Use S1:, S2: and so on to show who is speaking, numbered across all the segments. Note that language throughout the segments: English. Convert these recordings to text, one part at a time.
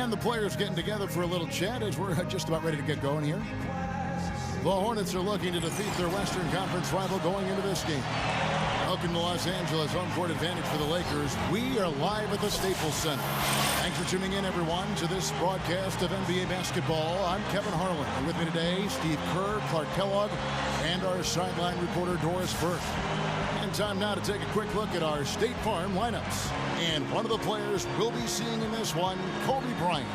S1: And the players getting together for a little chat as we're just about ready to get going here. The Hornets are looking to defeat their Western Conference rival going into this game. Welcome to Los Angeles, home court advantage for the Lakers. We are live at the Staples Center. Thanks for tuning in, everyone, to this broadcast of NBA basketball. I'm Kevin Harlan. And with me today, Steve Kerr, Clark Kellogg, and our sideline reporter, Doris Burke. And time now to take a quick look at our State Farm lineups. And one of the players we'll be seeing in this one, Kobe Bryant.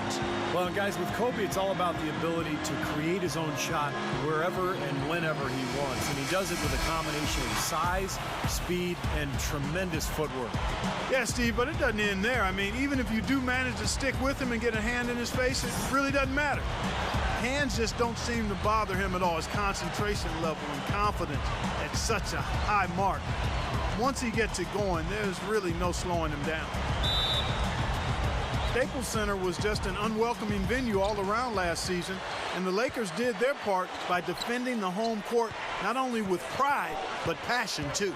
S2: Well, guys, with Kobe, it's all about the ability to create his own shot wherever and whenever he wants. And he does it with a combination of size, speed, and tremendous footwork.
S3: Yeah, Steve, but it doesn't end there. I mean, even if you do manage to stick with him and get a hand in his face, it really doesn't matter. Hands just don't seem to bother him at all. His concentration level and confidence at such a high mark. Once he gets it going, there's really no slowing him down. Staples Center was just an unwelcoming venue all around last season, and the Lakers did their part by defending the home court not only with pride, but passion too.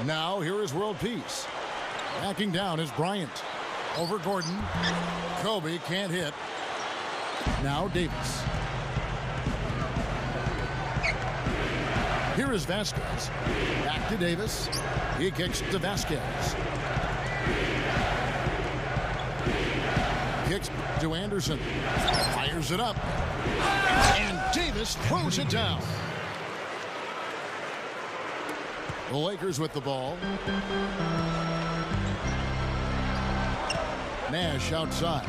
S1: Now here is world peace. Backing down is Bryant. Over Gordon. Kobe can't hit. Now Davis. Here is Vasquez. Back to Davis. He kicks to Vasquez. Kicks to Anderson. Fires it up. And Davis throws it down. The Lakers with the ball. Nash outside.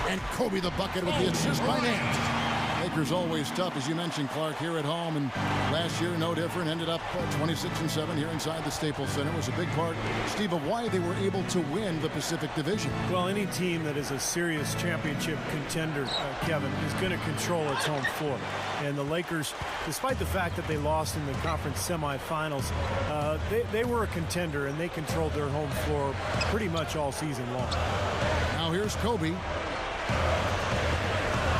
S1: And Kobe the bucket with the assist by Nash. Lakers always tough, as you mentioned, Clark, here at home. And last year, no different. Ended up 26-7 here inside the Staples Center. Was a big part, Steve, of why they were able to win the Pacific Division.
S2: Well, any team that is a serious championship contender, Kevin, is going to control its home floor. And the Lakers, despite the fact that they lost in the conference semifinals, they were a contender, and they controlled their home floor pretty much all season long.
S1: Now here's Kobe.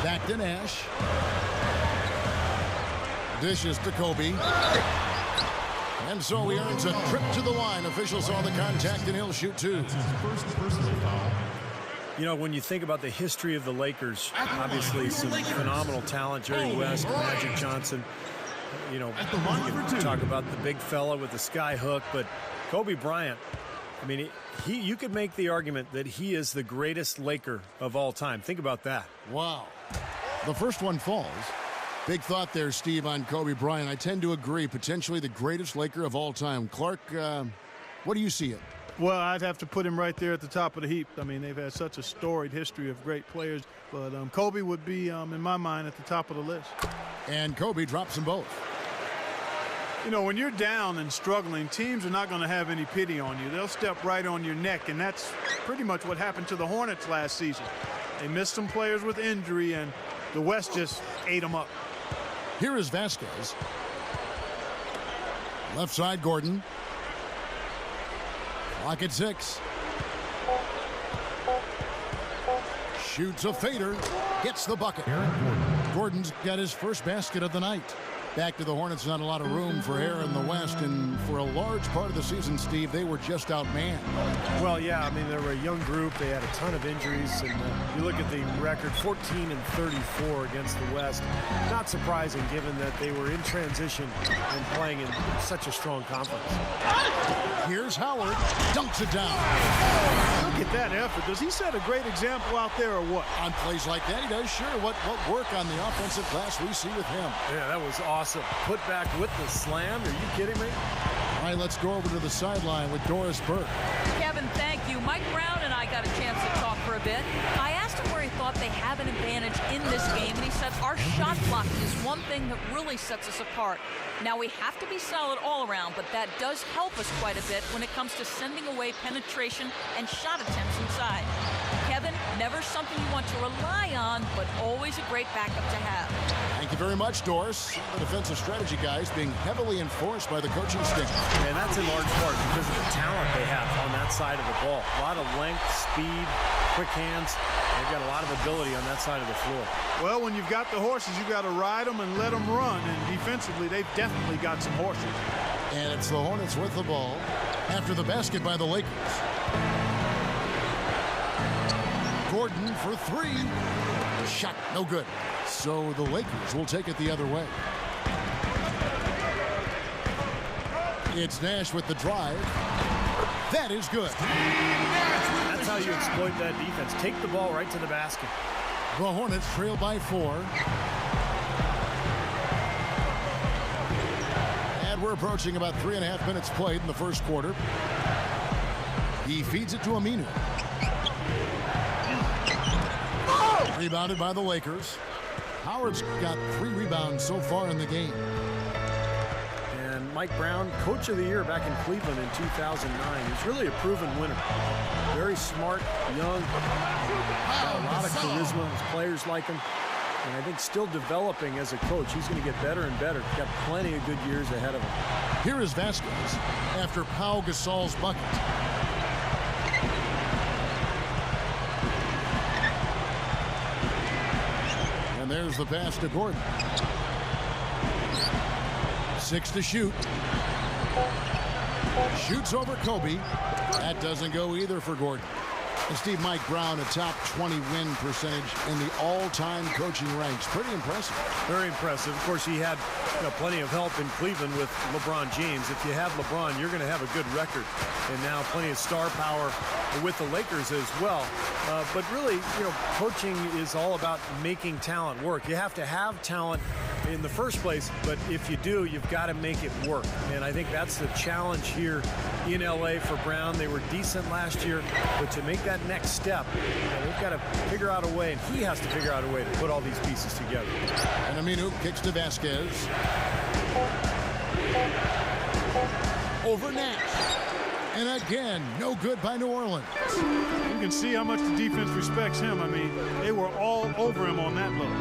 S1: Back to Nash. Dishes to Kobe. And so he earns a trip to the line. Officials saw the contact, and he'll shoot two.
S2: You know, when you think about the history of the Lakers, obviously some phenomenal talent, Jerry West, Magic Johnson. You know, you can talk about the big fella with the sky hook, but Kobe Bryant, I mean, you could make the argument that he is the greatest Laker of all time. Think about that.
S1: Wow. The first one falls. Big thought there, Steve, on Kobe Bryant. I tend to agree. Potentially the greatest Laker of all time. Clark, what do you see it?
S3: Well, I'd have to put him right there at the top of the heap. I mean, they've had such a storied history of great players. But Kobe would be, in my mind, at the top of the list.
S1: And Kobe drops them both.
S3: You know, when you're down and struggling, teams are not going to have any pity on you. They'll step right on your neck, and that's pretty much what happened to the Hornets last season. They missed some players with injury, and the West just ate them up.
S1: Here is Vasquez. Left side, Gordon. Clock at 6. Shoots a fader. Gets the bucket. Gordon's got his first basket of the night. Back to the Hornets, not a lot of room for error in the West, and for a large part of the season, Steve, they were just outmanned.
S2: Well, yeah, I mean, they were a young group. They had a ton of injuries, and you look at the record, 14-34 against the West. Not surprising, given that they were in transition and playing in such a strong conference.
S1: Here's Howard, dunks it down.
S3: Look at that effort. Does he set a great example out there or what?
S1: On plays like that, he does. Sure, what work on the offensive glass we see with him.
S2: Yeah, that was awesome. Put back with the slam. Are you kidding me?
S1: All right, let's go over to the sideline with Doris Burke.
S4: Kevin, thank you. Mike Brown and I got a chance to talk for a bit. I asked him where he thought they have an advantage in this game, and he said our shot blocking is one thing that really sets us apart. Now, we have to be solid all around, but that does help us quite a bit when it comes to sending away penetration and shot attempts inside. Kevin, never something you want to rely on, but always a great backup to have.
S1: Thank you very much, Doris. The defensive strategy guys being heavily enforced by the coaching staff.
S2: And that's in large part because of the talent they have on that side of the ball. A lot of length, speed, quick hands. They've got a lot of ability on that side of the floor.
S3: Well, when you've got the horses, you've got to ride them and let them run. And defensively, they've definitely got some horses.
S1: And it's the Hornets with the ball after the basket by the Lakers. Gordon for three. Shot no good. So the Lakers will take it the other way. It's Nash with the drive. That is good.
S2: That's how you exploit that defense. Take the ball right to the basket.
S1: The Hornets trail by 4. And we're approaching about 3.5 minutes played in the first quarter. He feeds it to Aminu. Rebounded by the Lakers. Howard's got 3 rebounds so far in the game.
S2: And Mike Brown, Coach of the Year back in Cleveland in 2009. He's really a proven winner. Very smart, young, got a lot of charisma. His players like him. And I think still developing as a coach. He's going to get better and better. Got plenty of good years ahead of him.
S1: Here is Vasquez after Pau Gasol's bucket. And there's the pass to Gordon. 6 to shoot. Shoots over Kobe. That doesn't go either for Gordon. And Steve, Mike Brown, a top 20 win percentage in the all-time coaching ranks. Pretty impressive.
S2: Very impressive. Of course, he had plenty of help in Cleveland with LeBron James. If you have LeBron, you're going to have a good record. And now plenty of star power with the Lakers as well. But really, coaching is all about making talent work. You have to have talent in the first place, but if you do, you've got to make it work. And I think that's the challenge here in LA for Brown. They were decent last year, but to make that next step, they've got to figure out a way, and he has to figure out a way to put all these pieces together.
S1: And Aminu kicks to Vasquez. Over Nash. And again, no good by New Orleans.
S3: You can see how much the defense respects him. I mean, they were all over him on that look.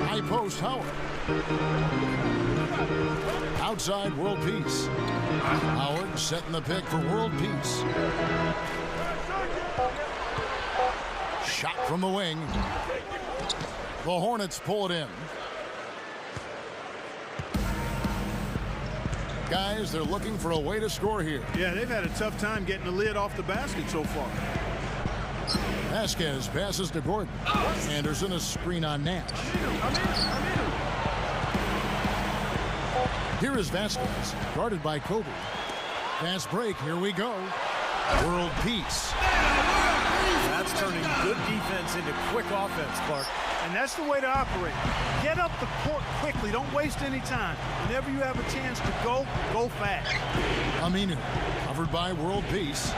S1: High post, Howard. Outside, world peace. Howard setting the pick for world peace. Shot from the wing. The Hornets pull it in. Guys, they're looking for a way to score here.
S3: Yeah, they've had a tough time getting the lid off the basket so far.
S1: Vasquez passes to Gordon. Anderson a screen on Nash. Here is Vasquez, guarded by Kobe. Fast break, here we go. World peace.
S2: That's turning good defense into quick offense, Clark.
S3: And that's the way to operate. Get up the court quickly. Don't waste any time. Whenever you have a chance to go, go fast.
S1: Aminu, covered by world peace.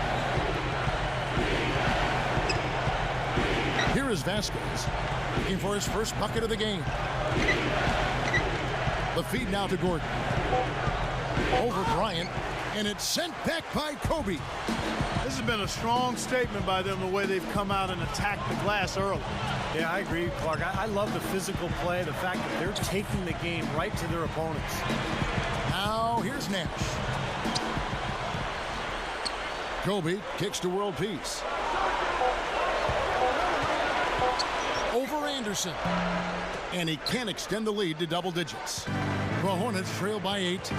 S1: Here is Vasquez, looking for his first bucket of the game. The feed now to Gordon. Over Bryant, and it's sent back by Kobe.
S3: This has been a strong statement by them, the way they've come out and attacked the glass early.
S2: Yeah, I agree, Clark. I love the physical play, the fact that they're taking the game right to their opponents.
S1: Now, here's Nash. Kobe kicks to world peace. Over Anderson. And he can't extend the lead to double digits. The Hornets trail by 8.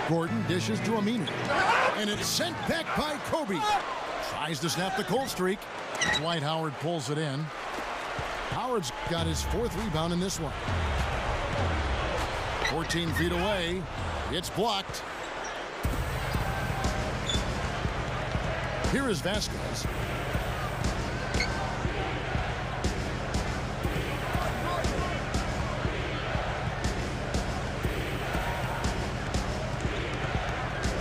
S1: Gordon dishes to Aminu. And it's sent back by Kobe. Tries to snap the cold streak. Dwight Howard pulls it in. Howard's got his 4th rebound in this one. 14 feet away. It's blocked. Here is Vasquez.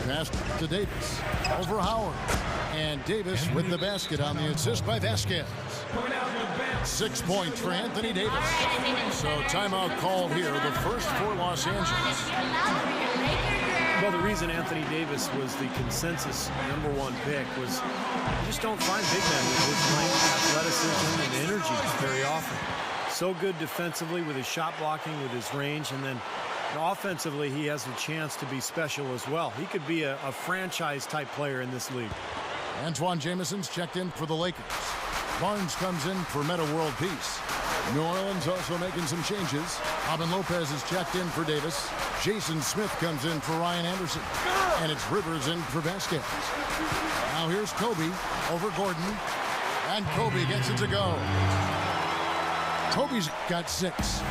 S1: Pass to Davis. Over Howard. And Davis with the basket on the assist by Vasquez. 6 points for Anthony Davis. So timeout called here, the first for Los Angeles.
S2: Well, the reason Anthony Davis was the consensus #1 pick was you just don't find big men with his length, athleticism, and energy very often. So good defensively with his shot blocking, with his range, and then offensively he has a chance to be special as well. He could be a franchise-type player in this league.
S1: Antoine Jameson's checked in for the Lakers. Barnes comes in for Meta World Peace. New Orleans also making some changes. Robin Lopez is checked in for Davis. Jason Smith comes in for Ryan Anderson. And it's Rivers in for Vasquez. Now here's Kobe over Gordon. And Kobe gets it to go. Kobe's got 6.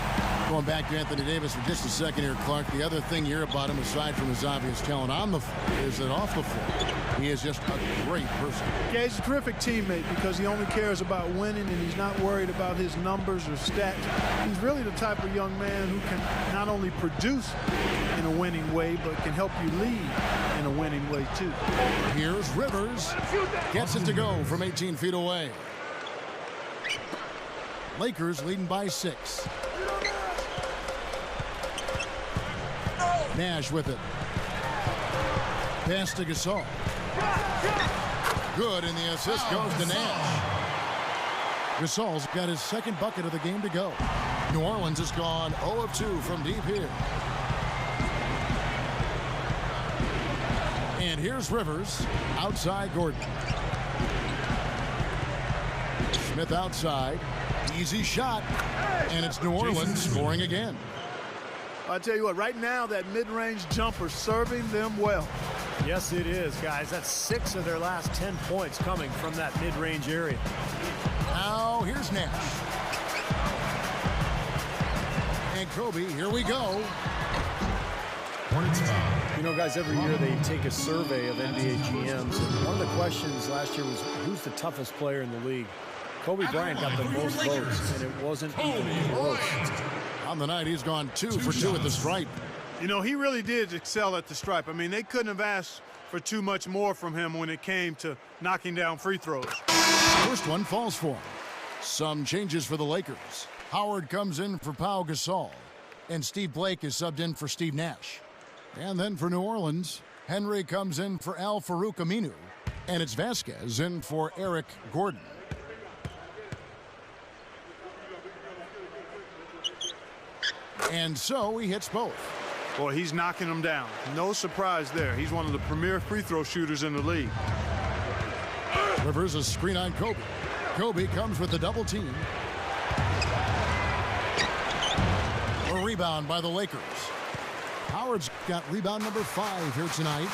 S1: Going back to Anthony Davis for just a second here, Clark. The other thing here about him, aside from his obvious talent on the floor, is that off the floor, he is just a great person.
S3: Yeah, he's a terrific teammate because he only cares about winning and he's not worried about his numbers or stats. He's really the type of young man who can not only produce in a winning way, but can help you lead in a winning way, too.
S1: Here's Rivers. Gets it to go from 18 feet away. Lakers leading by 6. Nash with it. Pass to Gasol. Good, and the assist goes to Nash. Gasol's got his second bucket of the game to go. New Orleans has gone 0 of 2 from deep here. And here's Rivers. Outside Gordon. Smith outside. Easy shot. And it's New Orleans scoring again.
S3: I tell you what, right now that mid-range jumper serving them well.
S2: Yes, it is, guys. That's 6 of their last 10 points coming from that mid-range area.
S1: Now here's Nash. And Kobe, here we go.
S2: You know, guys, every year they take a survey of NBA GMs. And one of the questions last year was, who's the toughest player in the league? Kobe Bryant got the most votes, and it wasn't even close.
S1: On the night, he's gone 2 for 2 at the stripe.
S3: You know, he really did excel at the stripe. I mean, they couldn't have asked for too much more from him when it came to knocking down free throws.
S1: First one falls for him. Some changes for the Lakers. Howard comes in for Pau Gasol, and Steve Blake is subbed in for Steve Nash. And then for New Orleans, Henry comes in for Al Farouk Aminu, and it's Vasquez in for Eric Gordon. And so he hits both.
S3: Boy, he's knocking them down. No surprise there. He's one of the premier free throw shooters in the league.
S1: Rivers a screen on Kobe. Kobe comes with the double team. A rebound by the Lakers. Howard's got rebound number 5 here tonight.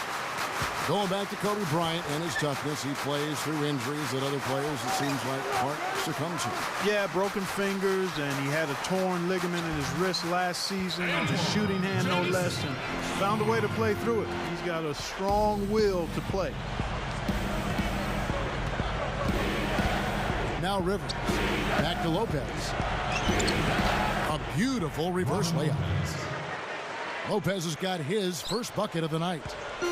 S1: Going back to Kobe Bryant and his toughness, he plays through injuries that other players, it seems like, Clark, succumb to.
S3: Yeah, broken fingers, and he had a torn ligament in his wrist last season, on his shooting hand no less, and found a way to play through it. He's got a strong will to play.
S1: Now Rivers, back to Lopez. A beautiful reverse layup. Lopez has got his first bucket of the night.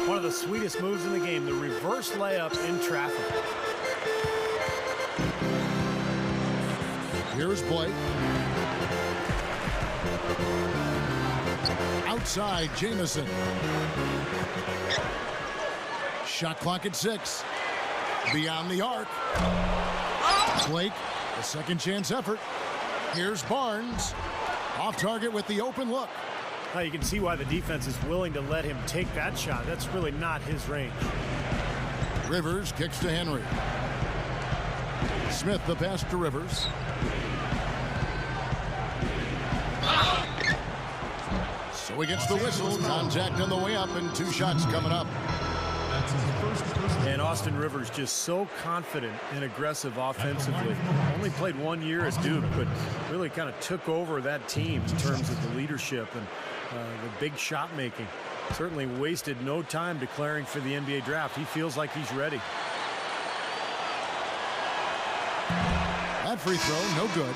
S2: One of the sweetest moves in the game, the reverse layup in traffic.
S1: Here's Blake. Outside, Jamison. Shot clock at 6. Beyond the arc. Blake, a second chance effort. Here's Barnes. Off target with the open look.
S2: Now you can see why the defense is willing to let him take that shot. That's really not his range.
S1: Rivers kicks to Henry. Smith the pass to Rivers. So he gets the whistle. Contact on the way up and 2 shots coming up.
S2: And Austin Rivers just so confident and aggressive offensively. Only played 1 year at Duke, but really kind of took over that team in terms of the leadership and the big shot making. Certainly wasted no time declaring for the NBA draft. He feels like he's ready.
S1: That free throw, no good.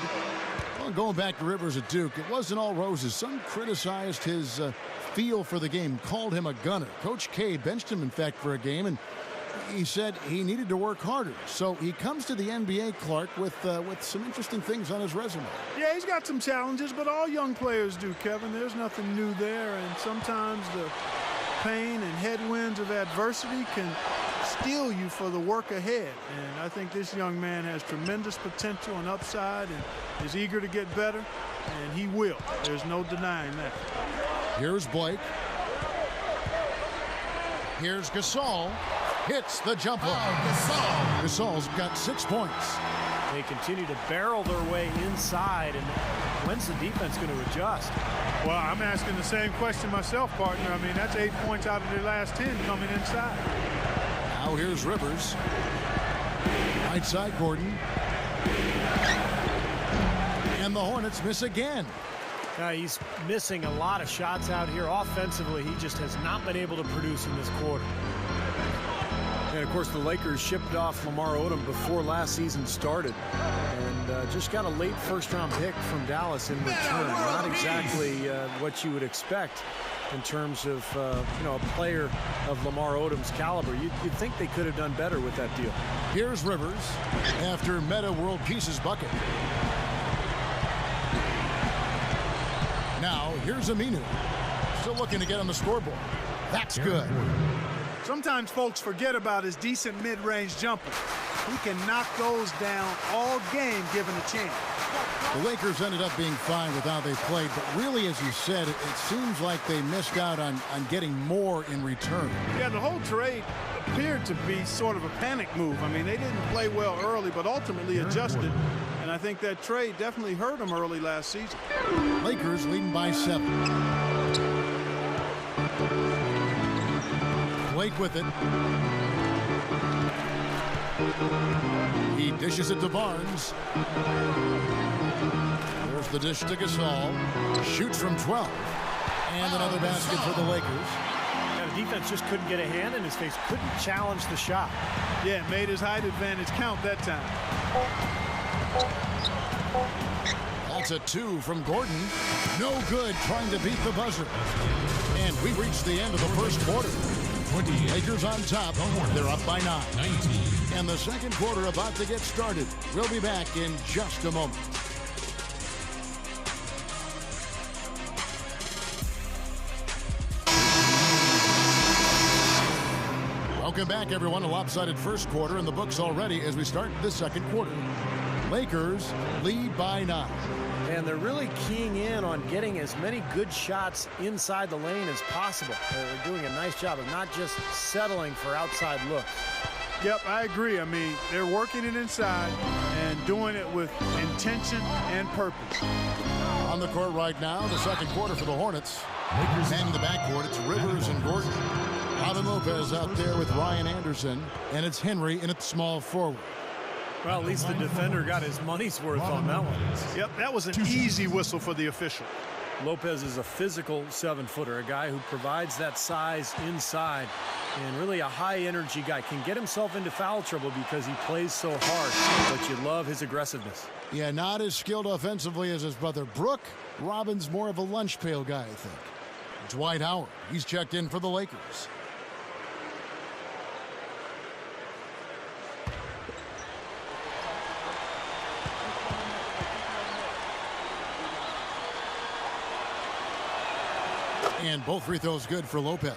S1: Well, going back to Rivers at Duke, it wasn't all roses. Some criticized his feel for the game, called him a gunner. Coach K benched him, in fact, for a game, and he said he needed to work harder. So he comes to the NBA, Clark, with some interesting things on his resume.
S3: Yeah, he's got some challenges, but all young players do, Kevin. There's nothing new there, and sometimes the pain and headwinds of adversity can steel you for the work ahead. And I think this young man has tremendous potential and upside and is eager to get better, and he will. There's no denying that.
S1: Here's Blake. Here's Gasol. Hits the jumper. Gasol's got 6 points.
S2: They continue to barrel their way inside, and when's the defense going to adjust?
S3: Well, I'm asking the same question myself, partner. I mean, that's 8 points out of their last 10 coming inside.
S1: Now here's Rivers. Right side, Gordon. And the Hornets miss again.
S2: Now he's missing a lot of shots out here. Offensively, he just has not been able to produce in this quarter. And, of course, the Lakers shipped off Lamar Odom before last season started. And just got a late first-round pick from Dallas in return. Not exactly what you would expect in terms of, a player of Lamar Odom's caliber. You'd think they could have done better with that deal.
S1: Here's Rivers after Meta World Peace's bucket. Now, here's Aminu. Still looking to get on the scoreboard. That's good.
S3: Sometimes folks forget about his decent mid-range jumper. He can knock those down all game given a chance.
S1: The Lakers ended up being fine with how they played, but really, as you said, it seems like they missed out on getting more in return.
S3: Yeah, the whole trade appeared to be sort of a panic move. I mean, they didn't play well early, but ultimately adjusted. And I think that trade definitely hurt them early last season.
S1: Lakers leading by 7. Blake with it. He dishes it to Barnes. There's the dish to Gasol. Shoots from 12. And another basket for the Lakers.
S2: Yeah, the defense just couldn't get a hand in his face. Couldn't challenge the shot.
S3: Yeah, made his height advantage count that time.
S1: That's a 2 from Gordon. No good, trying to beat the buzzer. And we reached the end of the first quarter. 20 Lakers on top. They're up by 9. 19. And the second quarter about to get started. We'll be back in just a moment. Welcome back, everyone. A lopsided first quarter in the books already as we start the second quarter. Lakers lead by 9.
S2: And they're really keying in on getting as many good shots inside the lane as possible. They're doing a nice job of not just settling for outside looks.
S3: Yep, I agree. I mean, they're working it inside and doing it with intention and purpose.
S1: On the court right now, the second quarter for the Hornets. And in the backcourt, it's Rivers and Gordon. Robin Lopez out there with Ryan Anderson. And it's Henry in at small forward.
S2: Well, at least the defender got his money's worth on that one.
S3: Yep, that was an easy whistle for the official.
S2: Lopez is a physical 7-footer, a guy who provides that size inside, and really a high-energy guy. Can get himself into foul trouble because he plays so hard, but you love his aggressiveness.
S1: Yeah, not as skilled offensively as his brother Brook. Robin's more of a lunch pail guy, I think. Dwight Howard, he's checked in for the Lakers. And both free throws good for Lopez.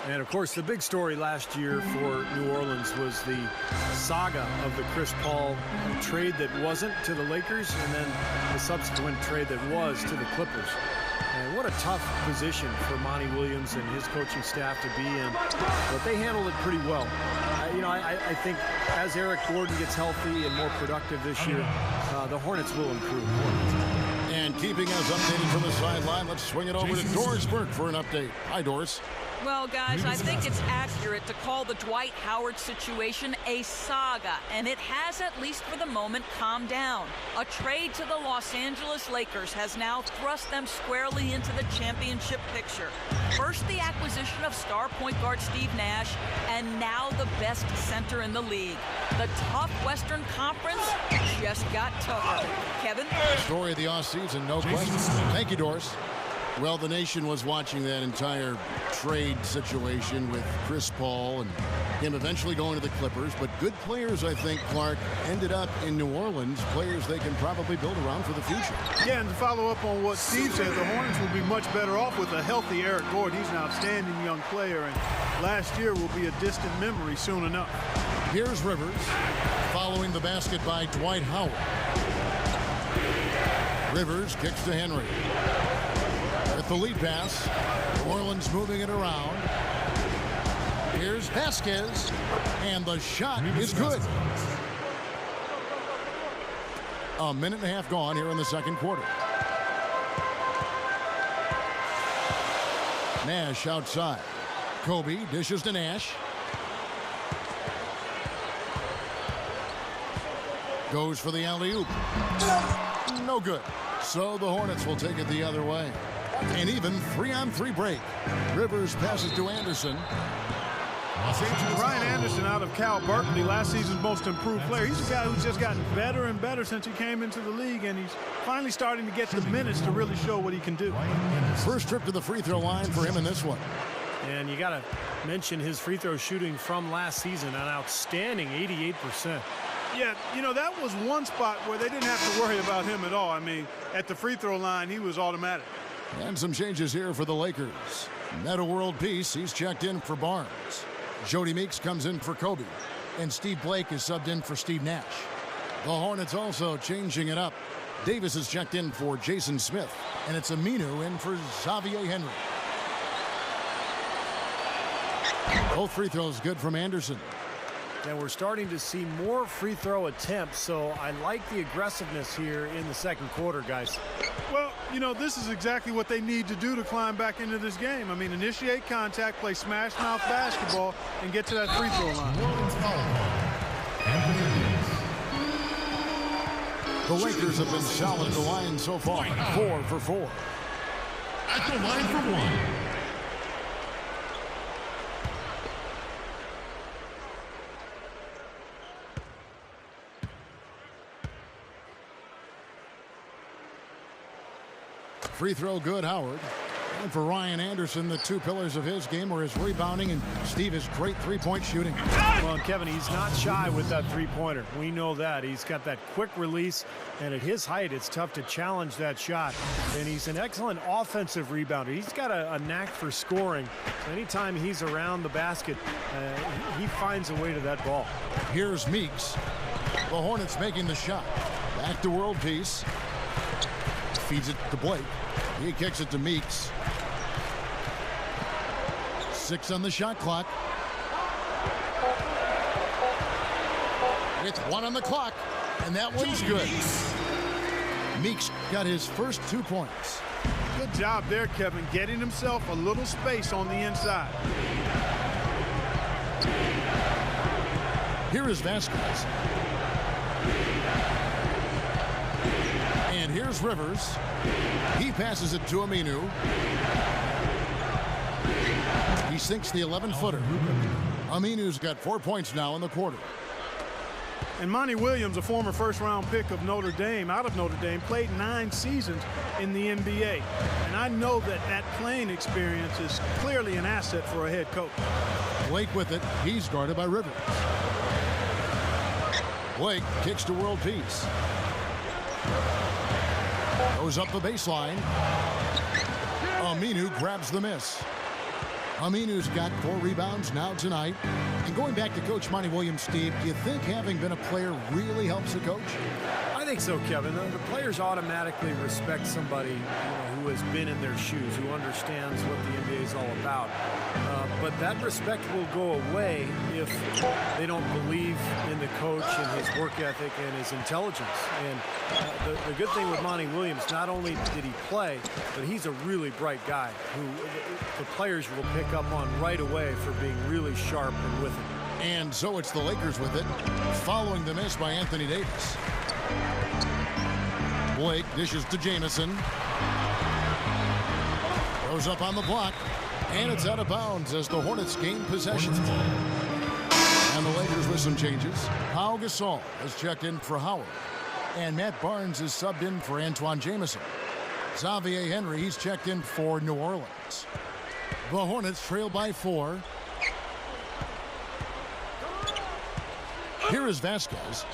S2: And, of course, the big story last year for New Orleans was the saga of the Chris Paul trade that wasn't to the Lakers and then the subsequent trade that was to the Clippers. And what a tough position for Monty Williams and his coaching staff to be in. But they handled it pretty well. I think as Eric Gordon gets healthy and more productive this year, the Hornets will improve.
S1: And keeping us updated from the sideline, let's swing it over to Doris Burke for an update. Hi, Doris.
S4: Well, guys, I think it's accurate to call the Dwight Howard situation a saga, and it has, at least for the moment, calmed down. A trade to the Los Angeles Lakers has now thrust them squarely into the championship picture. First, the acquisition of star point guard Steve Nash, and now the best center in the league. The tough Western Conference just got tougher. Kevin?
S1: Story of the offseason, no question. Thank you, Doris. Well, the nation was watching that entire trade situation with Chris Paul and him eventually going to the Clippers. But good players, I think, Clark, ended up in New Orleans. Players they can probably build around for the future.
S3: Yeah, and to follow up on what Steve said, the Hornets will be much better off with a healthy Eric Gordon. He's an outstanding young player, and last year will be a distant memory soon enough.
S1: Here's Rivers following the basket by Dwight Howard. Rivers kicks to Henry. With the lead pass, New Orleans moving it around. Here's Vasquez, and the shot is good. A minute and a half gone here in the second quarter. Nash outside. Kobe dishes to Nash. Goes for the alley-oop. No good. So the Hornets will take it the other way. An even 3-on-3 break. Rivers passes to Anderson.
S3: Ryan Anderson out of Cal Berkeley, last season's most improved player. He's a guy who's just gotten better and better since he came into the league, and he's finally starting to get the minutes to really show what he can do.
S1: First trip to the free throw line for him in this one.
S2: And you got to mention his free throw shooting from last season, an outstanding 88%.
S3: Yeah, you know, that was one spot where they didn't have to worry about him at all. I mean, at the free throw line, he was automatic.
S1: And some changes here for the Lakers. Meta World Peace, he's checked in for Barnes. Jody Meeks comes in for Kobe. And Steve Blake is subbed in for Steve Nash. The Hornets also changing it up. Davis is checked in for Jason Smith. And it's Aminu in for Xavier Henry. Both free throws good from Anderson.
S2: And we're starting to see more free throw attempts, so I like the aggressiveness here in the second quarter, guys.
S3: Well, you know, this is exactly what they need to do to climb back into this game. I mean, initiate contact, play smash mouth basketball, and get to that free throw line.
S1: The Lakers have been solid at the line so far. 4 for 4.
S5: At the line for one.
S1: Free throw good, Howard. And for Ryan Anderson, the two pillars of his game were his rebounding and Steve is great three-point shooting.
S2: Well, Kevin, he's not shy with that three-pointer. We know that. He's got that quick release, and at his height, it's tough to challenge that shot. And he's an excellent offensive rebounder. He's got a knack for scoring. So anytime he's around the basket, he finds a way to that ball.
S1: Here's Meeks. The Hornets making the shot. Back to World Peace. Feeds it to Blake. He kicks it to Meeks. 6 on the shot clock. It's 1 on the clock, and that one's good. Meeks got his first 2 points.
S3: Good job there, Kevin, getting himself a little space on the inside.
S1: Here is Vasquez. And here's Rivers. He passes it to Aminu. He sinks the 11-footer. Aminu's got 4 points now in the quarter.
S3: And Monty Williams, a former first-round pick of Notre Dame, out of Notre Dame, played 9 seasons in the NBA. And I know that that playing experience is clearly an asset for a head coach.
S1: Blake with it. He's guarded by Rivers. Blake kicks to World Peace. Goes up the baseline. Aminu grabs the miss. Aminu's got 4 rebounds now tonight. And going back to Coach Monty Williams, Steve, do you think having been a player really helps a coach?
S2: I think so, Kevin. The players automatically respect somebody who has been in their shoes, who understands what the NBA is all about. But that respect will go away if they don't believe in the coach and his work ethic and his intelligence. And the good thing with Monty Williams, not only did he play, but he's a really bright guy who the players will pick up on right away for being really sharp and with it.
S1: And so it's the Lakers with it, following the miss by Anthony Davis. Blake dishes to Jamison. Throws up on the block. And it's out of bounds as the Hornets gain possession. And the Lakers with some changes. Pau Gasol has checked in for Howard. And Matt Barnes is subbed in for Antoine Jamison. Xavier Henry, he's checked in for New Orleans. The Hornets trail by 4. Here is Vasquez.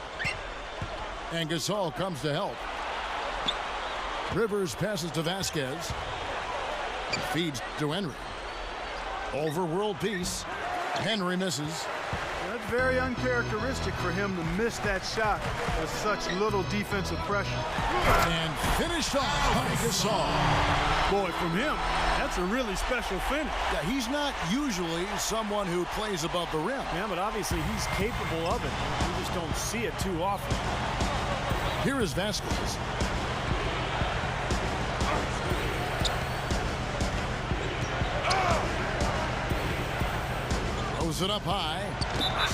S1: And Gasol comes to help. Rivers passes to Vasquez. Feeds to Henry. Over World Peace. Henry misses.
S3: That's very uncharacteristic for him to miss that shot with such little defensive pressure.
S1: And finished off by Gasol.
S3: Boy, from him, that's a really special finish.
S1: Yeah, he's not usually someone who plays above the rim.
S2: Yeah, but obviously he's capable of it. We just don't see it too often.
S1: Here is Vasquez. Throws it up high.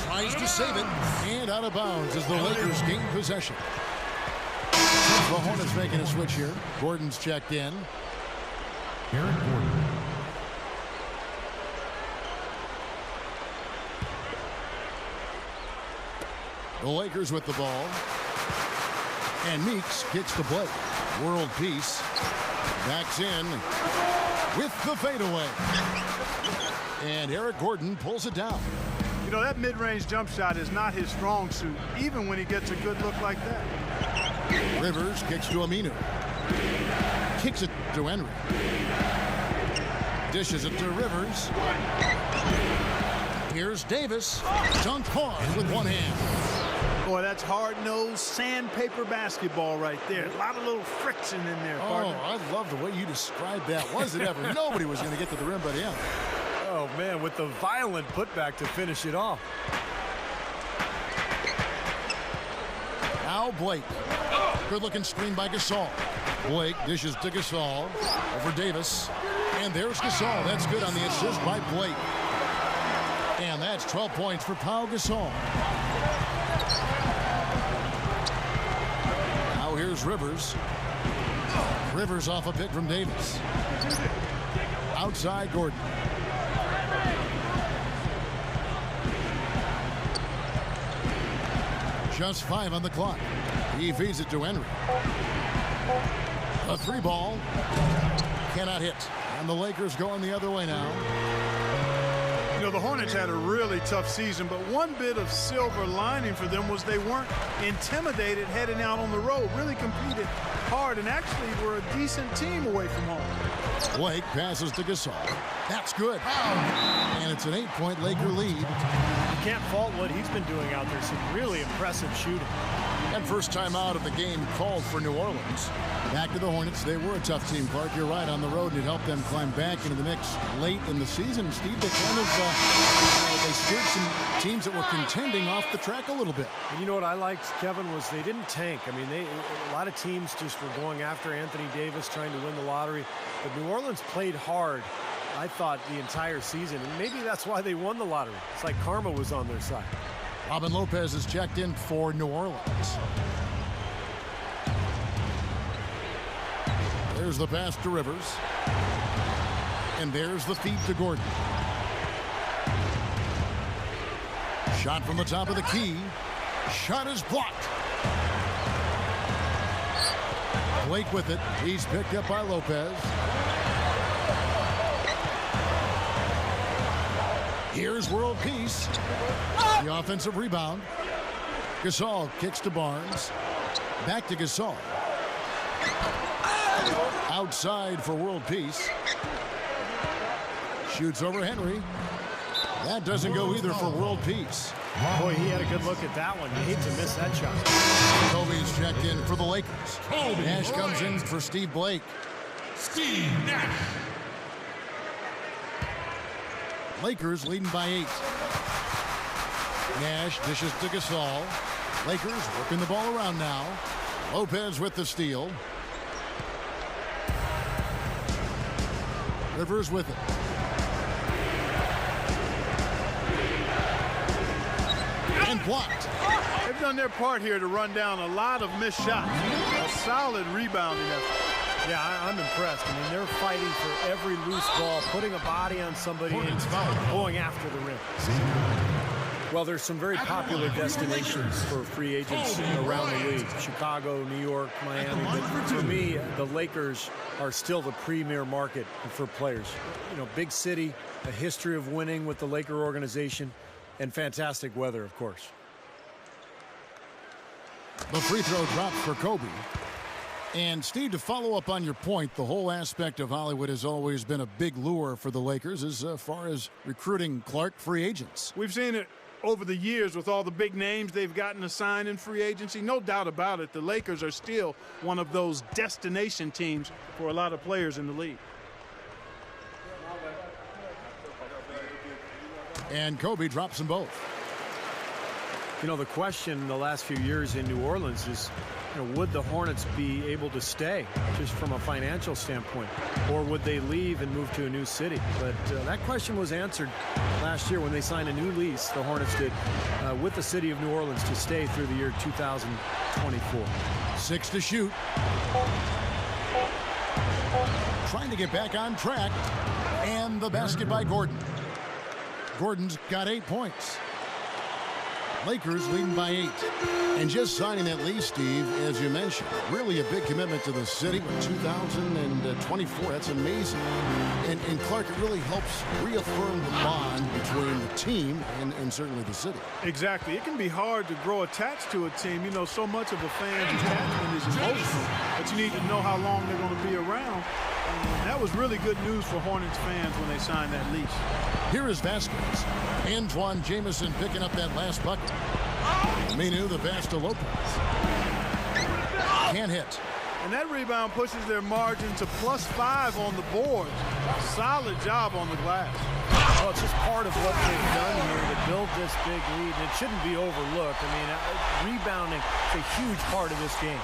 S1: Tries to save it. And out of bounds as the Lakers gain possession. The Hornets making a switch here. Gordon's checked in.
S5: Eric Gordon.
S1: The Lakers with the ball. And Meeks kicks the Blake. World peace. Backs in with the fadeaway. And Eric Gordon pulls it down.
S3: You know, that mid-range jump shot is not his strong suit, even when he gets a good look like that.
S1: Rivers kicks to Aminu. Kicks it to Henry. Dishes it to Rivers. Here's Davis. Dunked hard with one hand.
S3: Boy, that's hard-nosed sandpaper basketball right there. A lot of little friction in there, partner.
S1: Oh, I love the way you described that. Was it ever? Nobody was going to get to the rim but him.
S2: Oh, man, with the violent putback to finish it off.
S1: Now Blake. Good-looking screen by Gasol. Blake dishes to Gasol over Davis. And there's Gasol. That's good on the assist by Blake. And that's 12 points for Pau Gasol. Now here's Rivers. Rivers off a pick from Davis. Outside Gordon. Just 5 on the clock. He feeds it to Henry. A 3-ball. Cannot hit. And the Lakers going the other way now.
S3: You know, the Hornets had a really tough season, but one bit of silver lining for them was they weren't intimidated heading out on the road. Really competed hard and actually were a decent team away from home.
S1: Blake passes to Gasol. That's good. And it's an 8-point Laker lead.
S2: You can't fault what he's been doing out there. Some really impressive shooting.
S1: And first time out of the game called for New Orleans. Back to the Hornets. They were a tough team, Clark. You're right, on the road, and it helped them climb back into the mix late in the season. Steve, they kind of they steered some teams that were contending off the track a little bit.
S2: And you know what I liked, Kevin, was they didn't tank. I mean, a lot of teams just were going after Anthony Davis, trying to win the lottery. But New Orleans played hard, I thought, the entire season. And maybe that's why they won the lottery. It's like karma was on their side.
S1: Robin Lopez is checked in for New Orleans. There's the pass to Rivers. And there's the feed to Gordon. Shot from the top of the key. Shot is blocked. Blake with it. He's picked up by Lopez. Here's world peace. The offensive rebound. Gasol kicks to Barnes. Back to Gasol. Outside for world peace. Shoots over Henry. That doesn't go either for world peace.
S2: Boy, he had a good look at that one. You hate to miss that shot.
S1: Kobe's checked in for the Lakers. Nash comes in for Steve Blake.
S5: Steve Nash.
S1: Lakers leading by 8. Nash dishes to Gasol. Lakers working the ball around now. Lopez with the steal. Rivers with it. And blocked.
S3: They've done their part here to run down a lot of missed shots. A solid rebounding effort.
S2: Yeah, I'm impressed. I mean, they're fighting for every loose ball, putting a body on somebody and going after the rim. Well, there's some very popular destinations for free agents around the league. Chicago, New York, Miami. But for me, the Lakers are still the premier market for players. You know, big city, a history of winning with the Laker organization, and fantastic weather, of course.
S1: The free throw drops for Kobe. And, Steve, to follow up on your point, the whole aspect of Hollywood has always been a big lure for the Lakers as far as recruiting Clark free agents.
S3: We've seen it over the years with all the big names they've gotten assigned in free agency. No doubt about it, the Lakers are still one of those destination teams for a lot of players in the league.
S1: And Kobe drops them both.
S2: You know, the question the last few years in New Orleans is, would the Hornets be able to stay just from a financial standpoint, or would they leave and move to a new city? But that question was answered last year when they signed a new lease, the Hornets did, with the city of New Orleans to stay through the year 2024.
S1: 6 to shoot. Trying to get back on track. And the basket by Gordon. Gordon's got 8 points. Lakers leading by 8. And just signing that lease, Steve, as you mentioned, really a big commitment to the city with 2024. That's amazing. And Clark, it really helps reaffirm the bond between the team and certainly the city.
S3: Exactly. It can be hard to grow attached to a team. You know, so much of a fan's attachment is emotional, but you need to know how long they're going to be around. And that was really good news for Hornets fans when they signed that lease.
S1: Here is Vasquez. Antoine Jamison picking up that last bucket. Minu, the pass to Lopez. Can't hit.
S3: And that rebound pushes their margin to +5 on the board. Solid job on the glass.
S2: Well, it's just part of what they've done here to build this big lead. It shouldn't be overlooked. I mean, rebounding is a huge part of this game.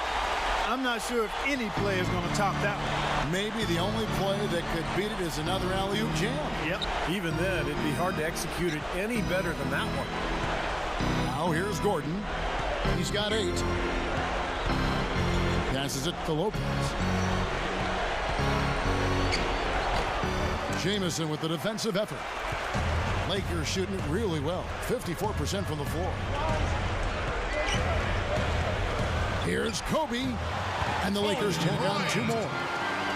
S3: I'm not sure if any play is going to top that one.
S1: Maybe the only play that could beat it is another alley-oop jam.
S3: Yep.
S2: Even then, it'd be hard to execute it any better than that one.
S1: Now here's Gordon. He's got 8. Passes it to Lopez. Jamison with the defensive effort. Lakers shooting it really well. 54% from the floor. Here's Kobe. And the Lakers tack on 2 more.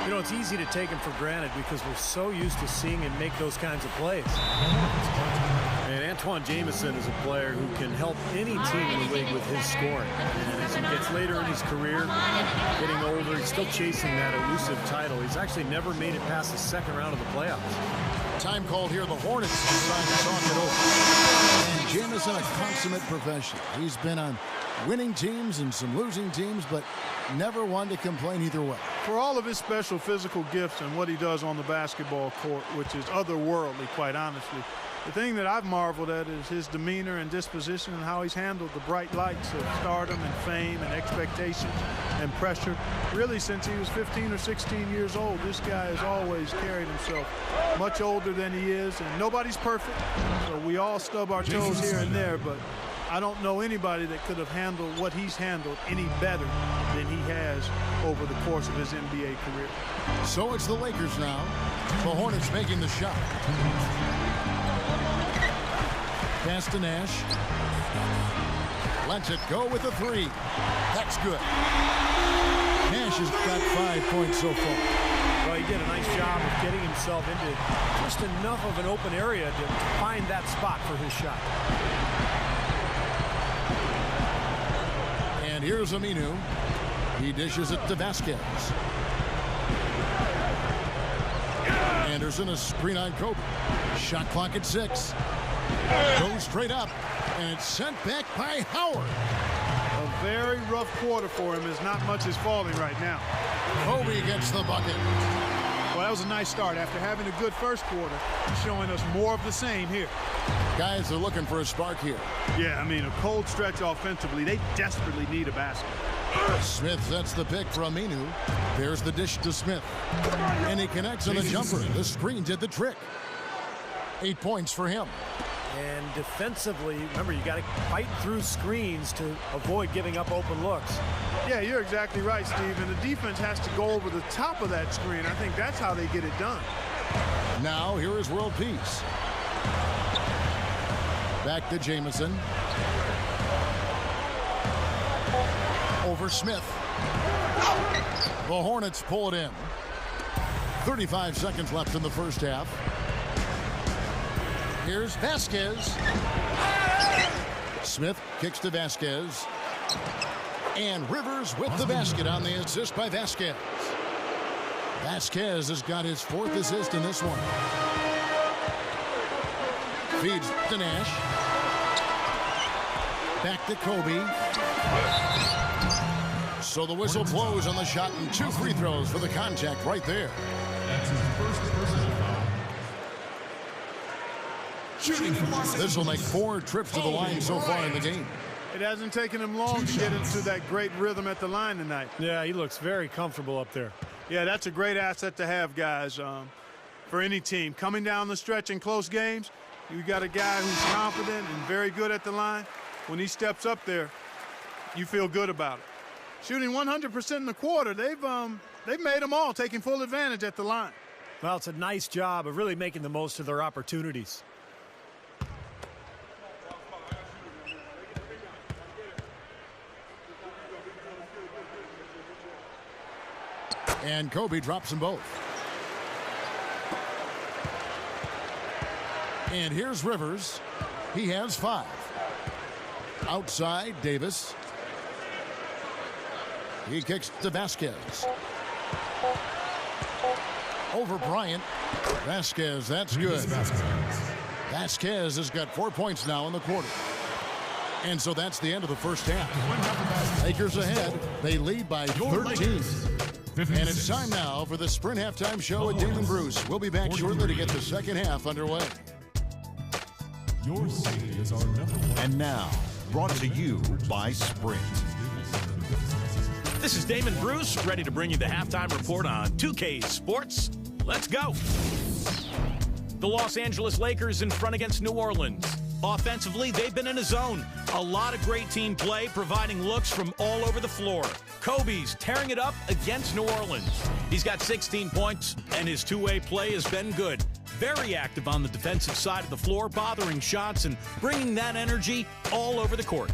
S2: You know, it's easy to take him for granted because we're so used to seeing him make those kinds of plays. And Antoine Jamison is a player who can help any team in the league with his scoring. And as he gets later in his career, getting older, he's still chasing that elusive title. He's actually never made it past the second round of the playoffs.
S1: Time called here. The Hornets decide to talk it over. And Jamison, a consummate professional. He's been on winning teams and some losing teams, but never one to complain either way.
S3: For all of his special physical gifts and what he does on the basketball court, which is otherworldly, quite honestly, the thing that I've marveled at is his demeanor and disposition and how he's handled the bright lights of stardom and fame and expectations and pressure. Really, since he was 15 or 16 years old, this guy has always carried himself much older than he is, and nobody's perfect, so we all stub our toes here and there, but I don't know anybody that could have handled what he's handled any better than he has over the course of his NBA career.
S1: So it's the Lakers now. The Hornets making the shot. Pass to Nash. Lets it go with a 3. That's good. Nash has got 5 points so far.
S2: Well, he did a nice job of getting himself into just enough of an open area to find that spot for his shot.
S1: And here's Aminu. He dishes it to Vasquez. Anderson, a screen on Kobe. Shot clock at 6. Goes straight up, and it's sent back by Howard.
S3: A very rough quarter for him as not much is falling right now.
S1: Kobe gets the bucket.
S3: Well, that was a nice start. After having a good first quarter, he's showing us more of the same here.
S1: Guys are looking for a spark here.
S3: Yeah, I mean, a cold stretch offensively. They desperately need a basket.
S1: Smith sets the pick for Aminu. There's the dish to Smith. And he connects on the jumper. The screen did the trick. 8 points for him.
S2: And defensively, remember, you got to fight through screens to avoid giving up open looks.
S3: Yeah, you're exactly right, Steve. And the defense has to go over the top of that screen. I think that's how they get it done.
S1: Now, here is World Peace. Back to Jamison. Over Smith. The Hornets pull it in. 35 seconds left in the first half. Here's Vasquez. Smith kicks to Vasquez. And Rivers with the basket on the assist by Vasquez. Vasquez has got his 4th assist in this one. Feeds to Nash. Back to Kobe. So the whistle blows on the shot and 2 free throws for the contact right there.
S5: That's his first personal foul.
S1: This will make 4 trips to the line so far in the game.
S3: It hasn't taken him long to get into that great rhythm at the line tonight.
S2: Yeah, he looks very comfortable up there.
S3: Yeah, that's a great asset to have, guys, for any team. Coming down the stretch in close games, you got a guy who's confident and very good at the line. When he steps up there, you feel good about it. Shooting 100% in the quarter, they've made them all, taking full advantage at the line.
S2: Well, it's a nice job of really making the most of their opportunities.
S1: And Kobe drops them both. And here's Rivers. He has 5. Outside, Davis. He kicks to Vasquez. Over Bryant. Vasquez, that's good. Vasquez has got 4 points now in the quarter. And so that's the end of the first half. Lakers ahead. They lead by 13. And it's time now for the Sprint Halftime Show with Damon Bruce. We'll be back shortly to get the second half underway.
S5: Your safety is our #1.
S6: And now, brought to you by Sprint.
S7: This is Damon Bruce, ready to bring you the halftime report on 2K Sports. Let's go. The Los Angeles Lakers in front against New Orleans. Offensively, they've been in a zone. A lot of great team play, providing looks from all over the floor. Kobe's tearing it up against New Orleans. He's got 16 points, and his two-way play has been good. Very active on the defensive side of the floor, bothering shots and bringing that energy all over the court.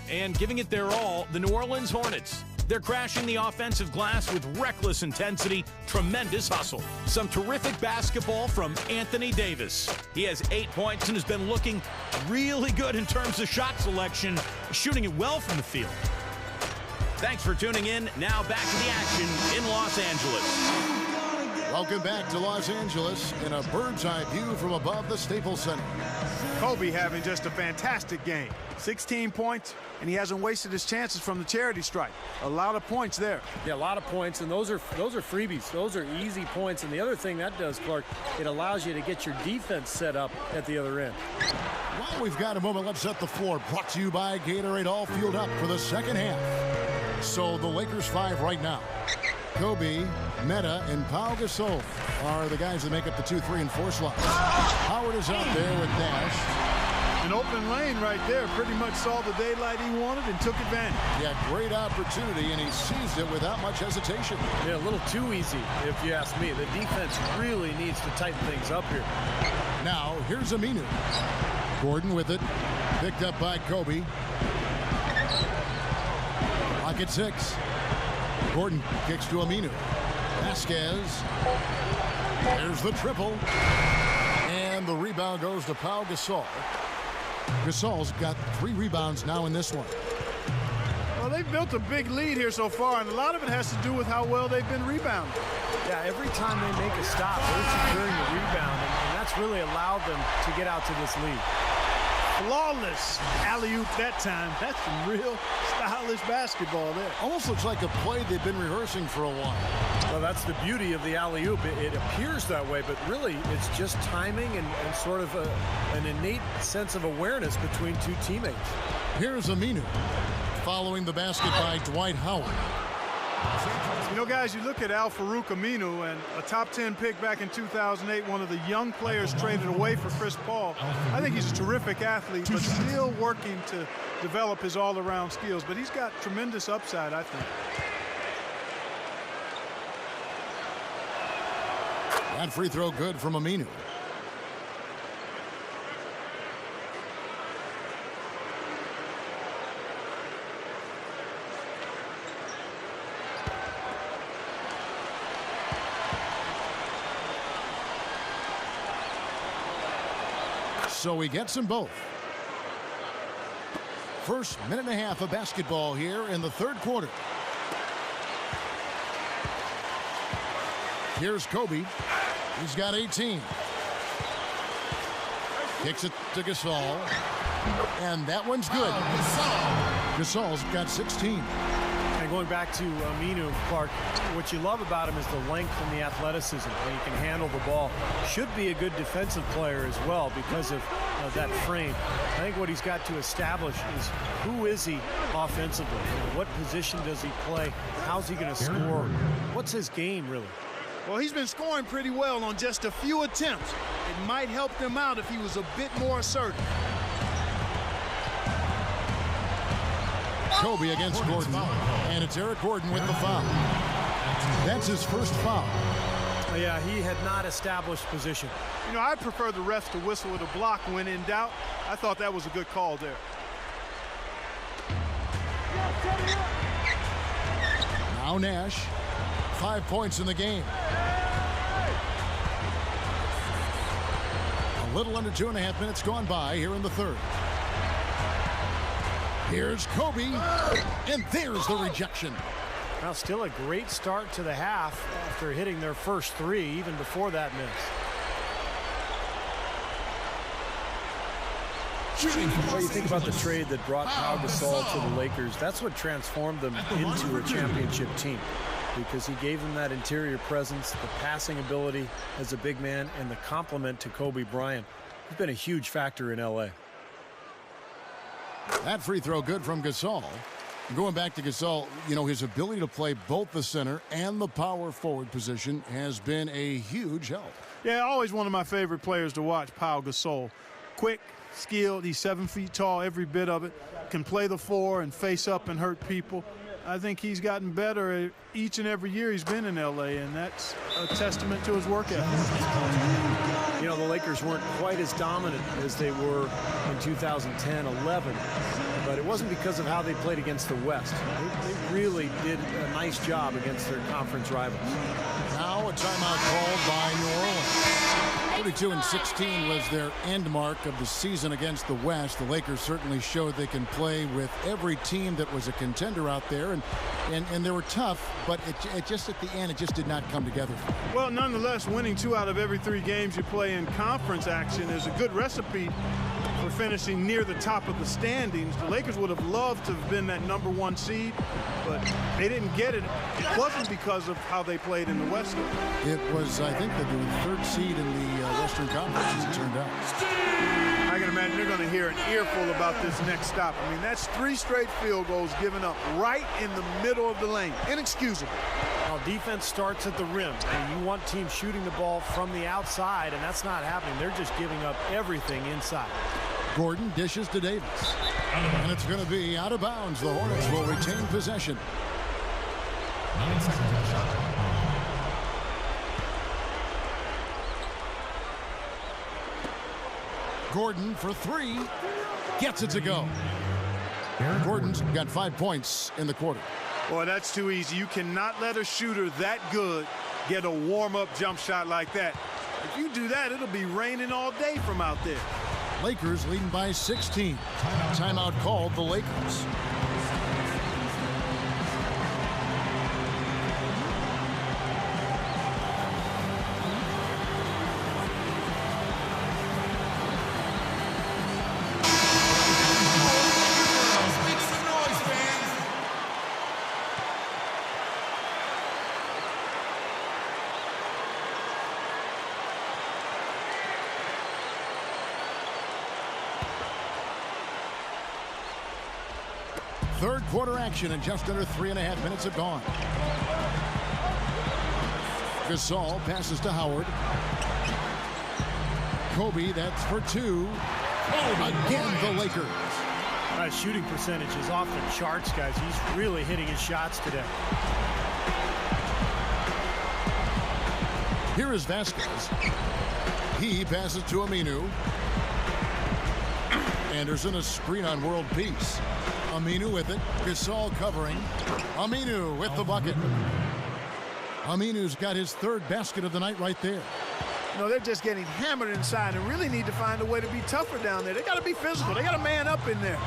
S7: And giving it their all, the New Orleans Hornets. They're crashing the offensive glass with reckless intensity, tremendous hustle. Some terrific basketball from Anthony Davis. He has 8 points and has been looking really good in terms of shot selection, shooting it well from the field. Thanks for tuning in. Now back to the action in Los Angeles.
S1: Welcome back to Los Angeles in a bird's eye view from above the Staples Center.
S3: Kobe having just a fantastic game. 16 points, and he hasn't wasted his chances from the charity stripe. A lot of points there.
S2: Yeah, a lot of points, and those are freebies. Those are easy points. And the other thing that does, Clark, it allows you to get your defense set up at the other end.
S1: While we've got a moment, let's set the floor. Brought to you by Gatorade, all fueled up for the second half. So the Lakers 5 right now. Kobe, Meta, and Pau Gasol are the guys that make up the 2, 3, and 4 slots. Howard is out there with Dash.
S3: An open lane right there. Pretty much saw the daylight he wanted and took advantage.
S1: Yeah, great opportunity, and he seized it without much hesitation.
S2: Yeah, a little too easy, if you ask me. The defense really needs to tighten things up here.
S1: Now, here's Aminu. Gordon with it. Picked up by Kobe. Pocket 6. Gordon kicks to Aminu. Vasquez. There's the triple. And the rebound goes to Pau Gasol. Gasol's got 3 rebounds now in this one.
S3: Well, they've built a big lead here so far, and a lot of it has to do with how well they've been rebounding.
S2: Yeah, every time they make a stop, they're securing the rebound, and that's really allowed them to get out to this lead.
S3: Flawless alley-oop that time. That's some real stylish basketball there.
S1: Almost looks like a play they've been rehearsing for a while.
S2: Well, that's the beauty of the alley-oop. It appears that way, but really it's just timing and sort of an innate sense of awareness between two teammates.
S1: Here's Aminu following the basket by Dwight Howard.
S3: You know, guys, you look at Al-Farouq Aminu, and a top 10 pick back in 2008, one of the young players traded away for Chris Paul. I think he's a terrific athlete, but still working to develop his all-around skills. But he's got tremendous upside, I think.
S1: That free throw good from Aminu. So he gets them both. First minute and a half of basketball here in the third quarter. Here's Kobe. He's got 18. Kicks it to Gasol. And that one's good. Gasol's got 16.
S2: And Going back to Aminu, Clark, what you love about him is the length and the athleticism, and he can handle the ball. Should be a good defensive player as well because of that frame. I think what he's got to establish is who is he offensively? What position does he play? How's he going to score? What's his game, really?
S3: Well, he's been scoring pretty well on just a few attempts. It might help them out if he was a bit more assertive.
S1: Kobe against Gordon, and it's Eric Gordon with the foul. That's his first foul.
S2: Yeah, he had not established position.
S3: You know, I prefer the refs to whistle with a block when in doubt. I thought that was a good call there.
S1: Now Nash, 5 points in the game. A little under 2.5 minutes gone by here in the third. Here's Kobe, and there's the rejection.
S2: Well, still a great start to the half after hitting their first three, even before that miss. Well, you think about the trade that brought Pau Gasol to the Lakers. That's what transformed them into a championship team, because he gave them that interior presence, the passing ability as a big man, and the complement to Kobe Bryant. He's been a huge factor in L.A.
S1: That free throw good from Gasol. Going back to Gasol, you know, his ability to play both the center and the power forward position has been a huge help.
S3: Yeah, always one of my favorite players to watch, Pau Gasol. Quick, skilled, he's 7 feet tall, every bit of it. Can play the four and face up and hurt people. I think he's gotten better each and every year he's been in L.A., and that's a testament to his work ethic.
S2: You know, the Lakers weren't quite as dominant as they were in 2010-11, but it wasn't because of how they played against the West. They really did a nice job against their conference rivals.
S1: Now a timeout called by New Orleans. 32-16 was their end mark of the season against the West. The Lakers certainly showed they can play with every team that was a contender out there, and they were tough, but it just at the end, it just did not come together.
S3: Well, nonetheless, winning 2 out of every 3 games you play in conference action is a good recipe for finishing near the top of the standings. The Lakers would have loved to have been that #1 seed, but they didn't get it. It wasn't because of how they played in the West.
S1: It was, I think, the 3rd seed in the Western Conference, as it turned out.
S3: I can imagine they're going to hear an earful about this next stop. I mean, that's 3 straight field goals given up right in the middle of the lane. Inexcusable.
S2: Well, defense starts at the rim, and you want teams shooting the ball from the outside, and that's not happening. They're just giving up everything inside.
S1: Gordon dishes to Davis, and it's going to be out of bounds. The Hornets will retain possession. Gordon for 3, gets it to go. Gordon's got 5 points in the quarter.
S3: Boy, that's too easy. You cannot let a shooter that good get a warm-up jump shot like that. If you do that, it'll be raining all day from out there.
S1: Lakers leading by 16. Timeout called the Lakers. Third quarter action, and just under 3.5 minutes have gone. Gasol passes to Howard. Kobe, that's for 2. Oh, again, the Lakers.
S2: Shooting percentage is off the charts, guys. He's really hitting his shots today.
S1: Here is Vasquez. He passes to Aminu. Anderson, a screen on world peace. Aminu with it. Gasol covering. Aminu with the bucket. Aminu's got his 3rd basket of the night right there.
S3: You know, they're just getting hammered inside and really need to find a way to be tougher down there. They got to be physical. They got to man up in there.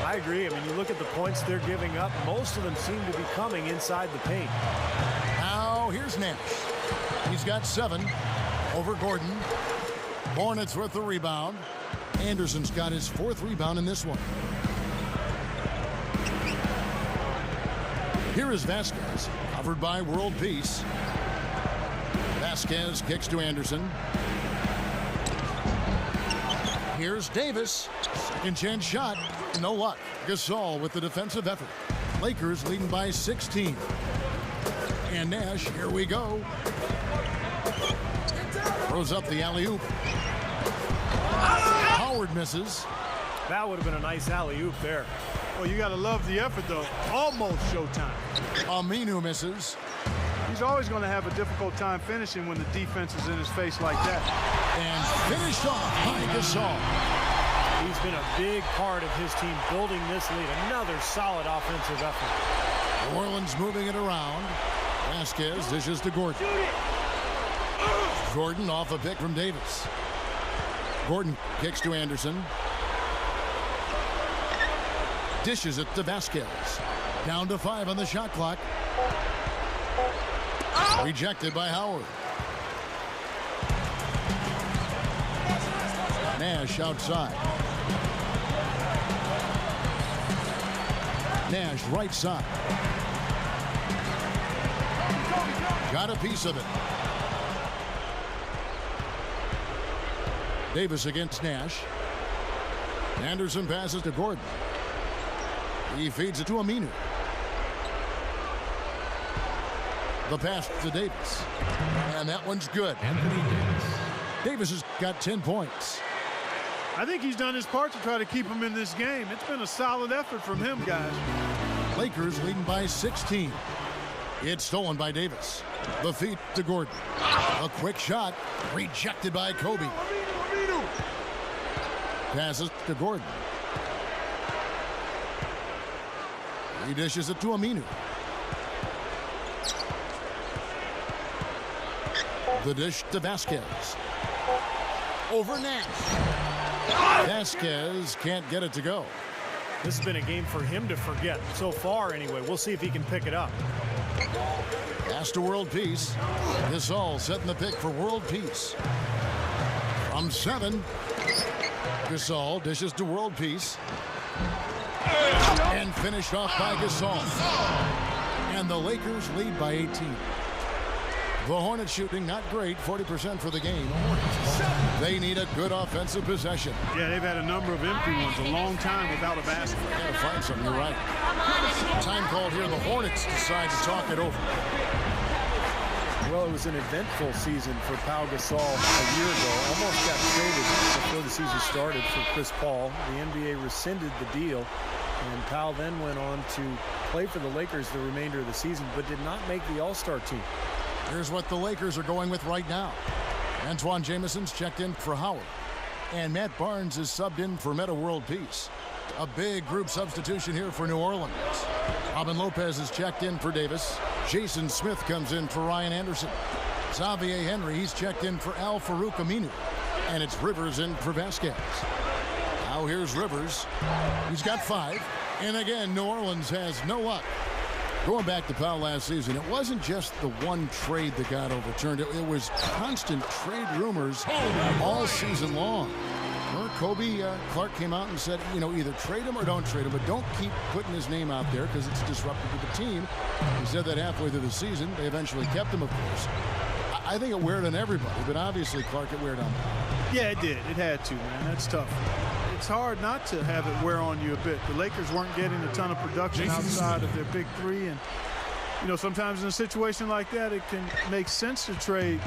S2: I agree. I mean, you look at the points they're giving up. Most of them seem to be coming inside the paint.
S1: Now, here's Nash. He's got 7 over Gordon. Hornets with the rebound. Anderson's got his 4th rebound in this one. Here is Vasquez, covered by World Peace. Vasquez kicks to Anderson. Here's Davis. Second chance shot. No luck. Gasol with the defensive effort. Lakers leading by 16. And Nash, here we go. Throws up the alley-oop. Howard misses.
S2: That would have been a nice alley-oop there.
S3: Well, you got to love the effort, though. Almost showtime.
S1: Aminu misses.
S3: He's always going to have a difficult time finishing when the defense is in his face like that.
S1: And finished off by Gasol.
S2: He's been a big part of his team building this lead. Another solid offensive effort.
S1: New Orleans moving it around. Vasquez dishes to Gordon. Gordon off a pick from Davis. Gordon kicks to Anderson. Dishes it to Vasquez. Down to 5 on the shot clock. Rejected by Howard. Nash outside. Nash right side. Got a piece of it. Davis against Nash. Anderson passes to Gordon. He feeds it to Aminu. The pass to Davis. And that one's good.
S5: Anthony Davis.
S1: Davis has got 10 points.
S3: I think he's done his part to try to keep him in this game. It's been a solid effort from him, guys.
S1: Lakers leading by 16. It's stolen by Davis. The feed to Gordon. A quick shot. Rejected by Kobe. Passes to Gordon. He dishes it to Aminu. The dish to Vasquez. Over Nash. Vasquez can't get it to go.
S2: This has been a game for him to forget. So far, anyway. We'll see if he can pick it up.
S1: Pass to World Peace. Gasol setting the pick for World Peace. From 7. Gasol dishes to World Peace. And finished off by Gasol. And the Lakers lead by 18. The Hornets shooting not great, 40% for the game. They need a good offensive possession.
S3: Yeah, they've had a number of empty ones, a long time without a basket.
S1: Gotta find something, you're right. Time called here, the Hornets decide to talk it over.
S2: Well, it was an eventful season for Pau Gasol a year ago. Almost got traded before the season started for Chris Paul. The NBA rescinded the deal, and Pau then went on to play for the Lakers the remainder of the season, but did not make the All-Star team.
S1: Here's what the Lakers are going with right now. Antoine Jameson's checked in for Howard. And Matt Barnes is subbed in for Meta World Peace. A big group substitution here for New Orleans. Robin Lopez is checked in for Davis. Jason Smith comes in for Ryan Anderson. Xavier Henry, he's checked in for Al Farouk Aminu. And it's Rivers in for Vasquez. Now here's Rivers. He's got 5. And again, New Orleans has no luck. Going back to Powell last season, it wasn't just the one trade that got overturned. It was constant trade rumors all season long. Kobe Clark came out and said, you know, either trade him or don't trade him, but don't keep putting his name out there because it's disruptive to the team. He said that halfway through the season. They eventually kept him, of course. I think it weared on everybody, but obviously Clark, it weared on.
S3: Yeah, it did. It had to, man. That's tough. It's hard not to have it wear on you a bit. The Lakers weren't getting a ton of production outside of their big three, and you know, sometimes in a situation like that, it can make sense to trade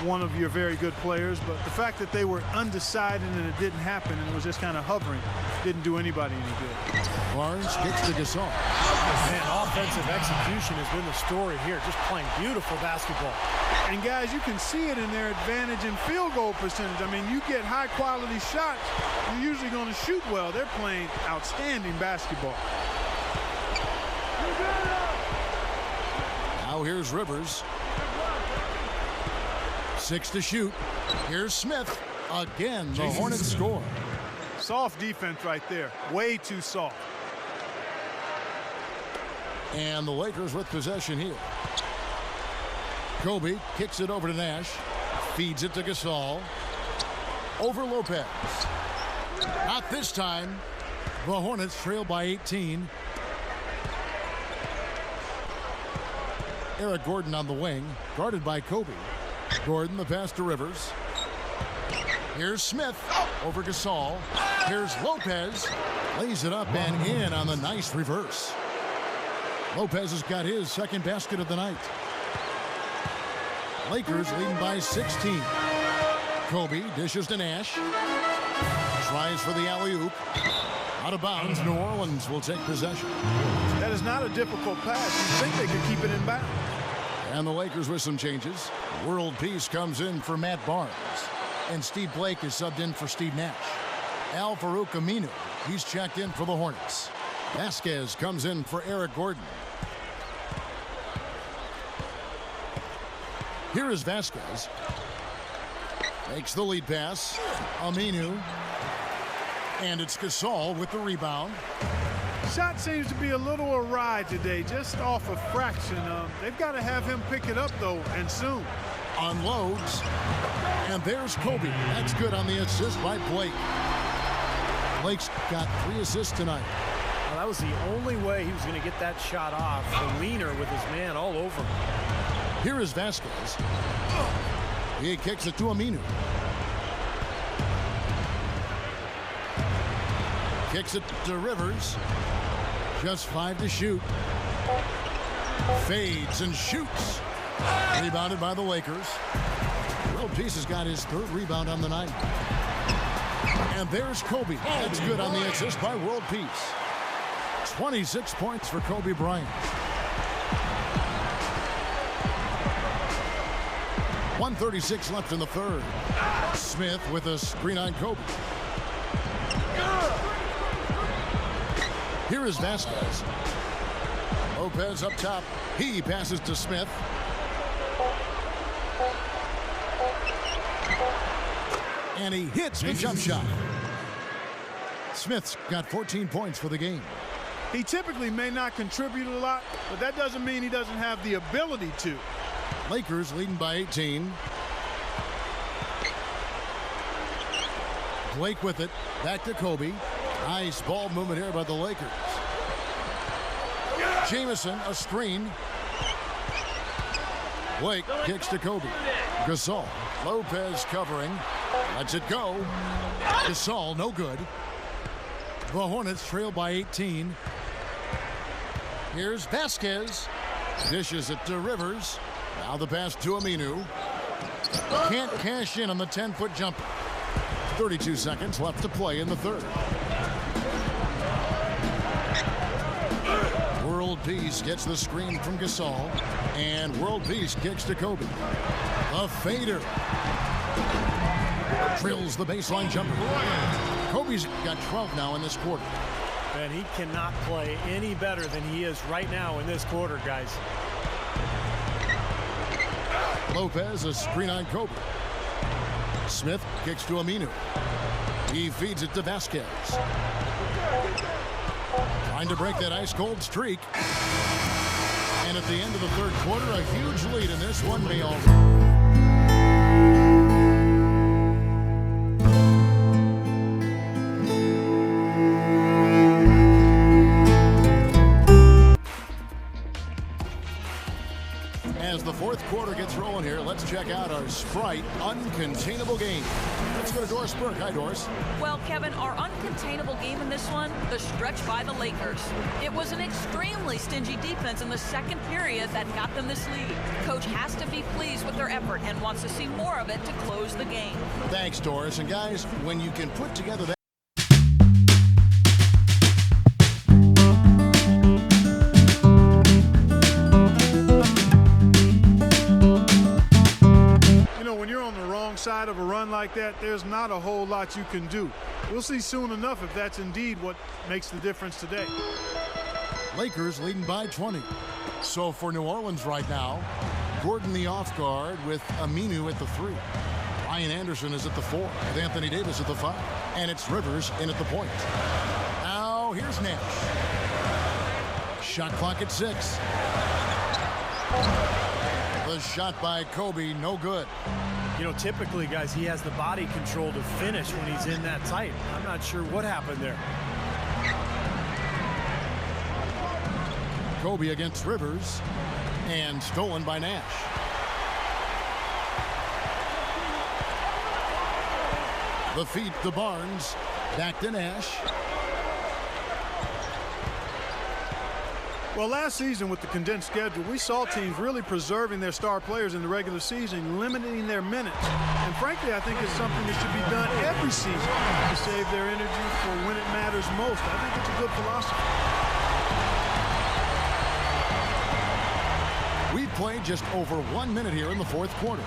S3: one of your very good players, but the fact that they were undecided and it didn't happen and it was just kind of hovering didn't do anybody any good.
S1: Barnes kicks to Gasol.
S2: Man, offensive execution has been the story here, just playing beautiful basketball.
S3: And guys, you can see it in their advantage in field goal percentage. I mean, you get high quality shots, you're usually going to shoot well. They're playing outstanding basketball.
S1: Now here's Rivers. 6 to shoot. Here's Smith. Again, the Hornets score.
S3: Soft defense right there. Way too soft.
S1: And the Lakers with possession here. Kobe kicks it over to Nash. Feeds it to Gasol. Over Lopez. Not this time. The Hornets trail by 18. Eric Gordon on the wing, guarded by Kobe. Gordon, the pass to Rivers. Here's Smith over Gasol. Here's Lopez. Lays it up and in on the nice reverse. Lopez has got his second basket of the night. Lakers leading by 16. Kobe dishes to Nash. Tries for the alley-oop. Out of bounds. New Orleans will take possession.
S3: That is not a difficult pass. You think they could keep it in bounds.
S1: And the Lakers with some changes. World Peace comes in for Matt Barnes. And Steve Blake is subbed in for Steve Nash. Al-Farouq Aminu, he's checked in for the Hornets. Vasquez comes in for Eric Gordon. Here is Vasquez. Makes the lead pass. Aminu. And it's Gasol with the rebound.
S3: Shot seems to be a little awry today, just off a fraction. They've got to have him pick it up, though, and soon.
S1: Unloads. And there's Kobe. That's good on the assist by Blake. Blake's got 3 assists tonight.
S2: Well, that was the only way he was going to get that shot off. The leaner with his man all over him.
S1: Here is Vasquez. He kicks it to Aminu. Kicks it to Rivers. Just 5 to shoot. Fades and shoots. Rebounded by the Lakers. World Peace has got his 3rd rebound on the night. And there's Kobe. That's good on the assist by World Peace. 26 points for Kobe Bryant. 1:36 left in the 3rd. Smith with a screen on Kobe. Here is Vasquez. Lopez up top. He passes to Smith. And he hits the jump shot. Smith's got 14 points for the game.
S3: He typically may not contribute a lot, but that doesn't mean he doesn't have the ability to.
S1: Lakers leading by 18. Blake with it. Back to Kobe. Nice ball movement here by the Lakers. Jamison, a screen. Blake kicks to Kobe. Gasol. Lopez covering. Lets it go. Gasol, no good. The Hornets trail by 18. Here's Vasquez. Dishes it to Rivers. Now the pass to Aminu. Can't cash in on the 10-foot jumper. 32 seconds left to play in the 3rd. World Peace gets the screen from Gasol. And World Peace kicks to Kobe. A fader. Drills the baseline jumper. Kobe's got 12 now in this quarter.
S2: And he cannot play any better than he is right now in this quarter, guys.
S1: Lopez, a screen on Kobe. Smith kicks to Aminu. He feeds it to Vasquez. Trying to break that ice-cold streak. And at the end of the 3rd quarter, a huge lead in this one may all. As the 4th quarter gets rolling here, let's check out our Sprite Uncontainable game. Let's go to Doris Burke. Hi, Doris.
S4: Well, Kevin, our uncontainable game in this one, the stretch by the Lakers. It was an extremely stingy defense in the 2nd period that got them this lead. Coach has to be pleased with their effort and wants to see more of it to close the game.
S1: Thanks, Doris. And guys, when you can put together that
S3: side of a run like that, there's not a whole lot you can do. We'll see soon enough if that's indeed what makes the difference today.
S1: Lakers leading by 20. So for New Orleans right now, Gordon the off guard with Aminu at the 3. Ryan Anderson is at the 4 with Anthony Davis at the 5. And it's Rivers in at the point. Now here's Nash. Shot clock at 6. The shot by Kobe, no good.
S2: You know, typically, guys, he has the body control to finish when he's in that tight. I'm not sure what happened there.
S1: Kobe against Rivers. And stolen by Nash. The feet to Barnes. Back to Nash.
S3: Well, last season with the condensed schedule, we saw teams really preserving their star players in the regular season, limiting their minutes. And frankly, I think it's something that should be done every season to save their energy for when it matters most. I think it's a good philosophy.
S1: We played just over 1 minute here in the fourth quarter.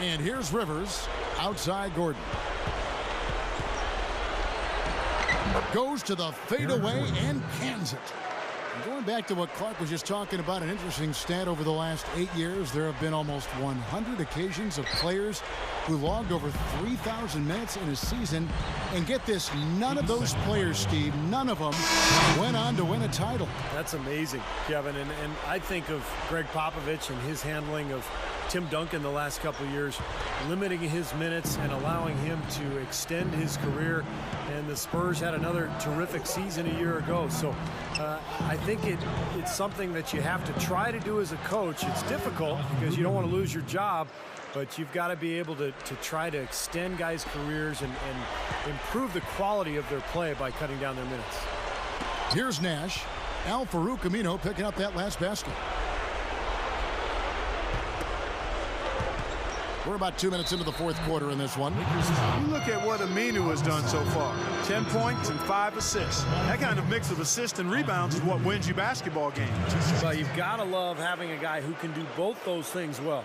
S1: And here's Rivers outside Gordon. Goes to the fadeaway and cans it. And going back to what Clark was just talking about, an interesting stat over the last 8 years, there have been almost 100 occasions of players who logged over 3,000 minutes in a season. And get this, none of those players, Steve, none of them went on to win a title.
S2: That's amazing, Kevin. And I think of Greg Popovich and his handling of Tim Duncan the last couple of years, limiting his minutes and allowing him to extend his career. And the Spurs had another terrific season a year ago. So I think it's something that you have to try to do as a coach. It's difficult because you don't want to lose your job, but you've got to be able to try to extend guys' careers and improve the quality of their play by cutting down their minutes.
S1: Here's Nash. Al-Farouq Amino picking up that last basket. We're about 2 minutes into the fourth quarter in this one.
S3: You look at what Aminu has done so far. 10 points and 5 assists. That kind of mix of assists and rebounds is what wins you basketball games.
S2: So you've got to love having a guy who can do both those things well.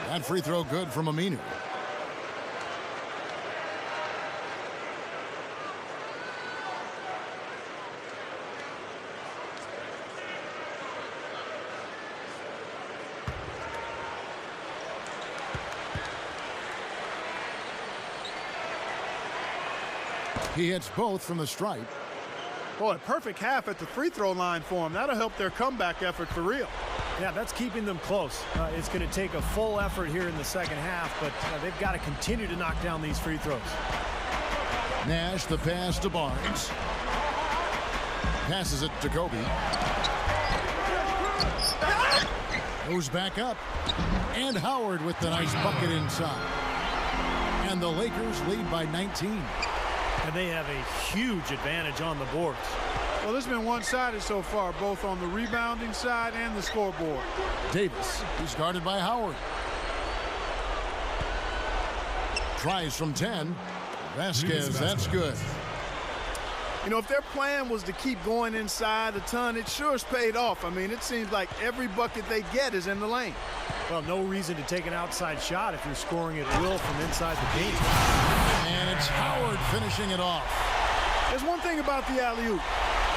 S1: That free throw good from Aminu. He hits both from the stripe.
S3: Boy, a perfect half at the free throw line for him. That'll help their comeback effort for real.
S2: Yeah, that's keeping them close. It's going to take a full effort here in the second half, but they've got to continue to knock down these free throws.
S1: Nash, the pass to Barnes. Passes it to Kobe. Goes back up. And Howard with the nice bucket inside. And the Lakers lead by 19.
S2: And they have a huge advantage on the boards.
S3: Well, this has been one-sided so far, both on the rebounding side and the scoreboard.
S1: Davis, he's guarded by Howard. Tries from 10. Vasquez, that's good.
S3: You know, if their plan was to keep going inside a ton, it sure has paid off. I mean, it seems like every bucket they get is in the lane.
S2: Well, no reason to take an outside shot if you're scoring at will from inside the paint.
S1: And it's Howard finishing it off.
S3: There's one thing about the alley-oop.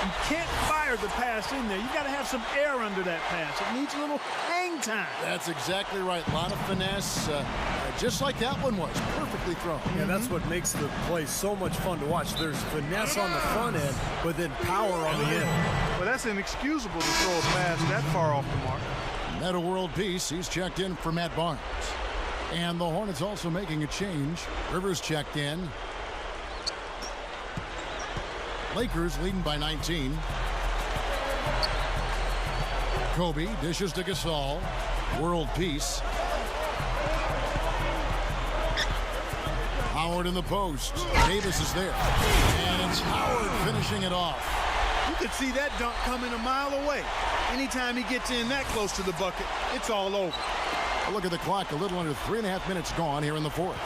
S3: You can't fire the pass in there. You got to have some air under that pass. It needs a little hang time.
S1: That's exactly right. A lot of finesse, just like that one was. Perfectly thrown.
S2: Yeah, that's what makes the play so much fun to watch. There's finesse on the front end, but then power on the end.
S3: Well, that's inexcusable to throw a pass that far off the mark.
S1: Meta world peace. He's checked in for Matt Barnes. And the Hornets also making a change. Rivers checked in. Lakers leading by 19. Kobe dishes to Gasol. World peace. Howard in the post. Davis is there. And it's Howard finishing it off.
S3: You could see that dunk coming a mile away. Anytime he gets in that close to the bucket, it's all over.
S1: Look at the clock. A little under 3.5 minutes gone here in the fourth.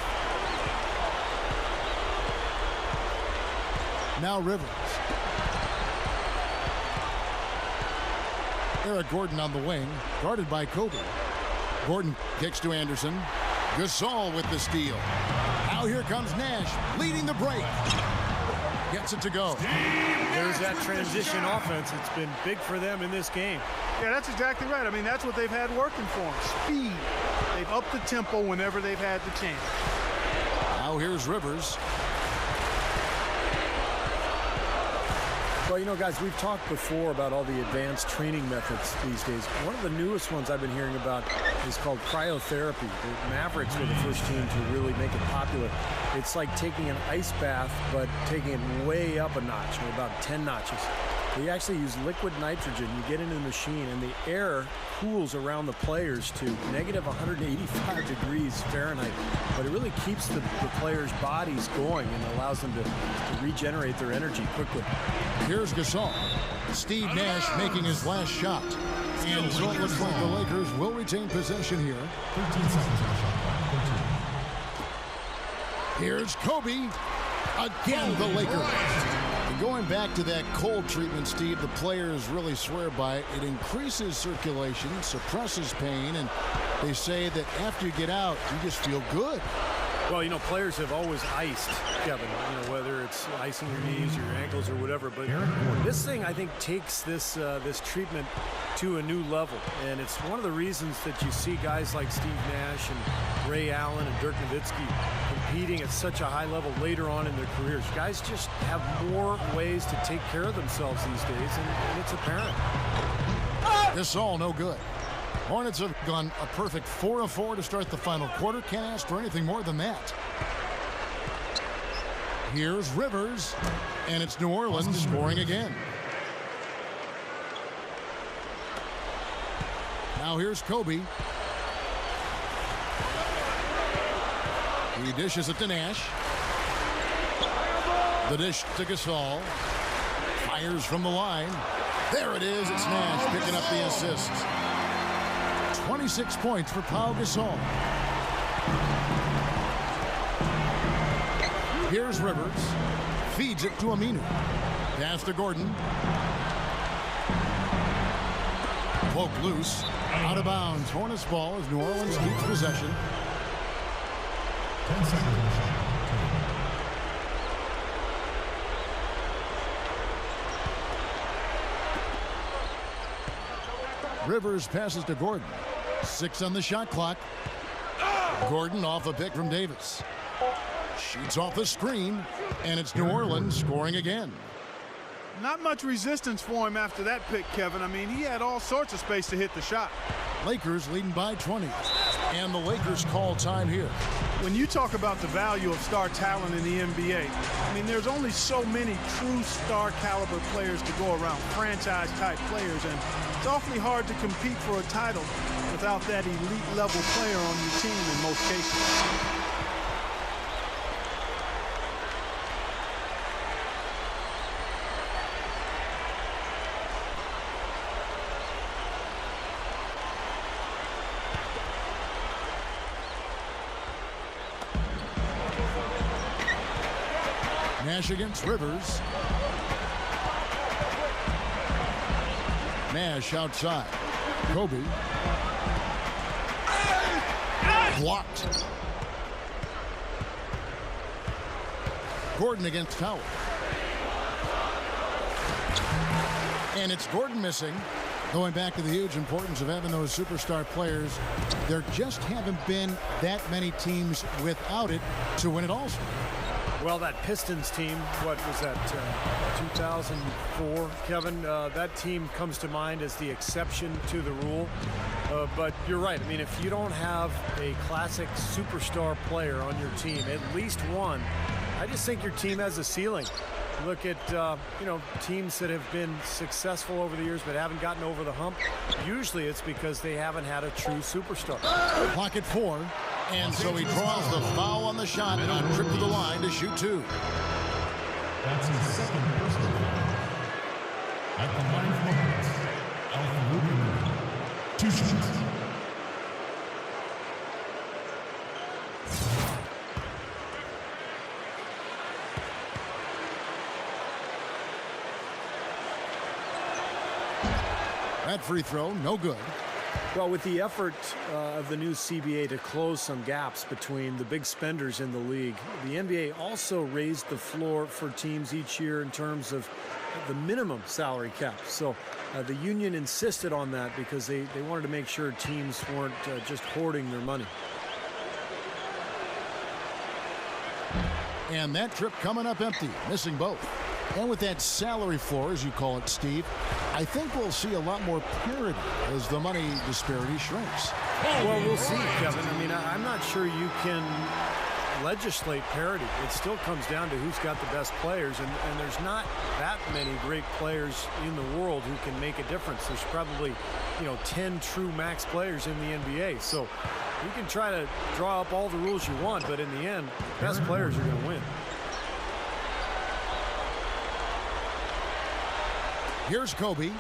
S1: Now Rivers. Eric Gordon on the wing, guarded by Kobe. Gordon kicks to Anderson. Gasol with the steal. Now here comes Nash, leading the break. Gets it to go.
S2: There's that transition offense. It's been big for them in this game.
S3: Yeah, that's exactly right. I mean, that's what they've had working for them. Speed. They've upped the tempo whenever they've had the chance.
S1: Now here's Rivers.
S2: Well, you know, guys, we've talked before about all the advanced training methods these days. One of the newest ones I've been hearing about is called cryotherapy. The Mavericks were the first team to really make it popular. It's like taking an ice bath, but taking it way up a notch, or about 10 notches. They actually use liquid nitrogen. You get into the machine, and the air cools around the players to negative 185 degrees Fahrenheit. But it really keeps the players' bodies going and allows them to regenerate their energy quickly.
S1: Here's Gasol. Steve Nash making his last shot. And so it looks like the Lakers will retain possession here.
S5: 13 seconds on the shot clock. 13.
S1: Here's Kobe. Again, the Lakers. And going back to that cold treatment, Steve, the players really swear by it. It increases circulation, suppresses pain, and they say that after you get out, you just feel good.
S2: Well, you know, players have always iced, Kevin, you know, whether it's icing your knees, your ankles, or whatever. But this thing, I think, takes this treatment to a new level. And it's one of the reasons that you see guys like Steve Nash and Ray Allen and Dirk Nowitzki competing at such a high level later on in their careers. Guys just have more ways to take care of themselves these days, and it's apparent.
S1: This all no good. Hornets have gone a perfect 4 of 4 to start the final quarter. Can't ask for anything more than that. Here's Rivers, and it's New Orleans scoring again. Now here's Kobe. He dishes it to Nash. The dish to Gasol. Fires from the line. There it is. It's Nash picking up the assist. 26 points for Pau Gasol. Here's Rivers. Feeds it to Aminu. Pass to Gordon. Poke loose. Out of bounds. Hornets ball as New Orleans keeps possession.
S5: 10 seconds on the shot clock.
S1: Rivers passes to Gordon. 6 on the shot clock. Gordon off a pick from Davis. Shoots off the screen, and it's New Orleans scoring again.
S3: Not much resistance for him after that pick, Kevin. I mean, he had all sorts of space to hit the shot.
S1: Lakers leading by 20, and the Lakers call time here.
S3: When you talk about the value of star talent in the NBA, I mean, there's only so many true star caliber players to go around, franchise type players, and it's awfully hard to compete for a title without that elite level player on your team in most cases.
S1: Nash against Rivers. Nash outside. Kobe. Blocked. Gordon against Tower. And it's Gordon missing. Going back to the huge importance of having those superstar players, there just haven't been that many teams without it to win it also.
S2: Well, that Pistons team, what was that, 2004, Kevin? That team comes to mind as the exception to the rule. But you're right. I mean, if you don't have a classic superstar player on your team, at least one, I just think your team has a ceiling. Look at, teams that have been successful over the years but haven't gotten over the hump. Usually it's because they haven't had a true superstar.
S1: Pocket 4. And so he draws the foul on the shot and on trip to the line to shoot 2.
S5: That's his second personal foul. At the line for the Hornets, Alpha 2 shots.
S1: That free throw, no good.
S2: Well, with the effort of the new CBA to close some gaps between the big spenders in the league, the NBA also raised the floor for teams each year in terms of the minimum salary cap. So the union insisted on that because they wanted to make sure teams weren't just hoarding their money.
S1: And that trip coming up empty, missing both. And with that salary floor, as you call it, Steve, I think we'll see a lot more parity as the money disparity shrinks.
S2: Well, we'll see, Kevin. I mean, I'm not sure you can legislate parity. It still comes down to who's got the best players, and there's not that many great players in the world who can make a difference. There's probably, 10 true max players in the NBA. So you can try to draw up all the rules you want, but in the end, the best players are going to win.
S1: Here's Kobe.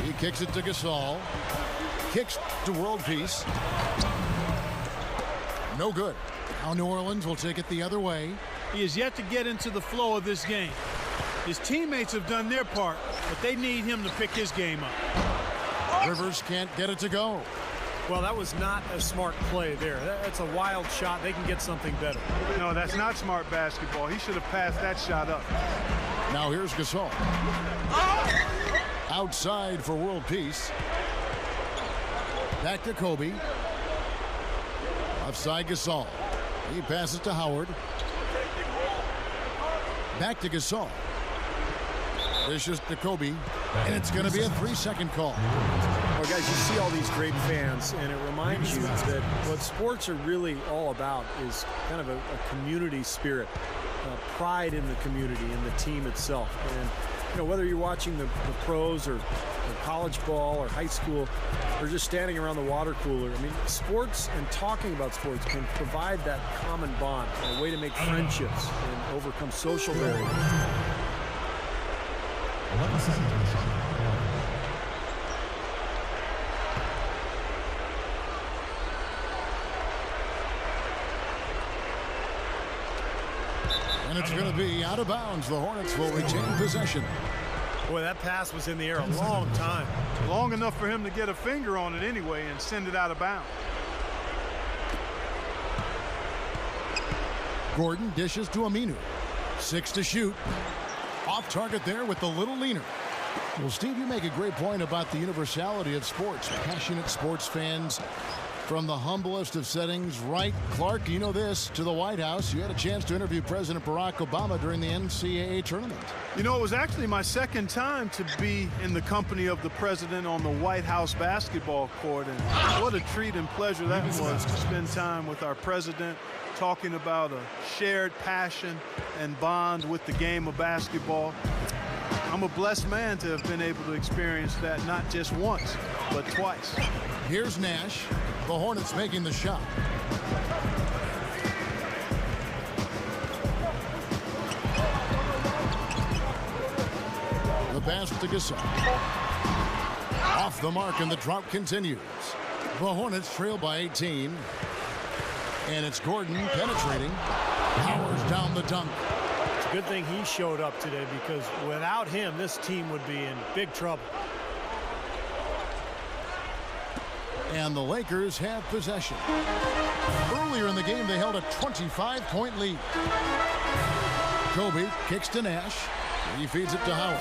S1: He kicks it to Gasol. Kicks to World Peace. No good. Now New Orleans will take it the other way.
S3: He is yet to get into the flow of this game. His teammates have done their part, but they need him to pick his game up.
S1: Rivers can't get it to go.
S2: Well, that was not a smart play there. That's a wild shot. They can get something better.
S3: No, that's not smart basketball. He should have passed that shot up.
S1: Now here's Gasol. Outside for World Peace. Back to Kobe. Offside Gasol. He passes to Howard. Back to Gasol. Dishes to Kobe. And it's going to be a 3-second call.
S2: Well, guys, you see all these great fans, and it reminds you that what sports are really all about is kind of a community spirit, pride in the community, in the team itself. And, whether you're watching the pros or college ball or high school or just standing around the water cooler, I mean, sports and talking about sports can provide that common bond, a way to make friendships and overcome social barriers.
S5: 11 seconds on the shot.
S1: And it's going to be out of bounds. The Hornets will retain possession.
S2: Boy, that pass was in the air a long time.
S3: Long enough for him to get a finger on it anyway and send it out of bounds.
S1: Gordon dishes to Aminu. 6 to shoot. Off target there with the little leaner. Well, Steve, you make a great point about the universality of sports. Passionate sports fans from the humblest of settings. Right, Clark, you know this, to the White House. You had a chance to interview President Barack Obama during the NCAA tournament.
S3: It was actually my second time to be in the company of the president on the White House basketball court. And what a treat and pleasure that was to spend time with our president, talking about a shared passion and bond with the game of basketball. I'm a blessed man to have been able to experience that not just once, but twice.
S1: Here's Nash. The Hornets making the shot. The pass to Gasol. Off the mark, and the drought continues. The Hornets trail by 18. And it's Gordon penetrating. Powers down the dunk.
S2: It's a good thing he showed up today, because without him, this team would be in big trouble.
S1: And the Lakers have possession. Earlier in the game, they held a 25-point lead. Kobe kicks to Nash. He feeds it to Howard.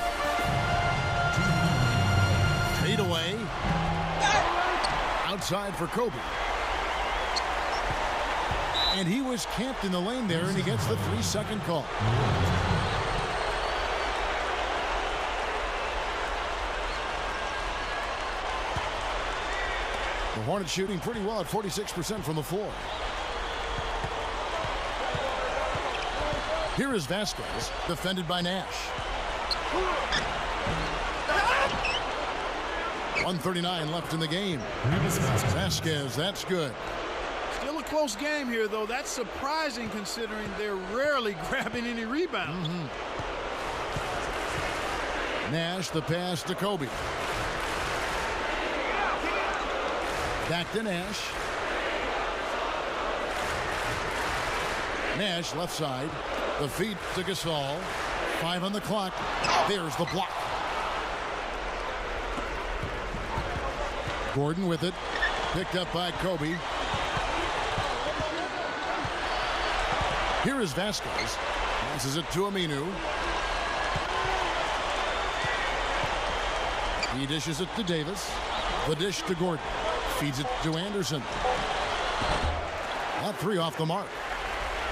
S1: Fade away. Outside for Kobe. And he was camped in the lane there, and he gets the 3-second call. The Hornets shooting pretty well at 46% from the floor. Here is Vasquez, defended by Nash. 1:39 left in the game. Vasquez, that's good.
S3: Still a close game here, though. That's surprising considering they're rarely grabbing any rebounds.
S1: Nash, the pass to Kobe. Back to Nash. Nash left side. The feed to Gasol. 5 on the clock. There's the block. Gordon with it. Picked up by Kobe. Here is Vasquez. Passes it to Aminu. He dishes it to Davis. The dish to Gordon. Feeds it to Anderson. That 3 off the mark.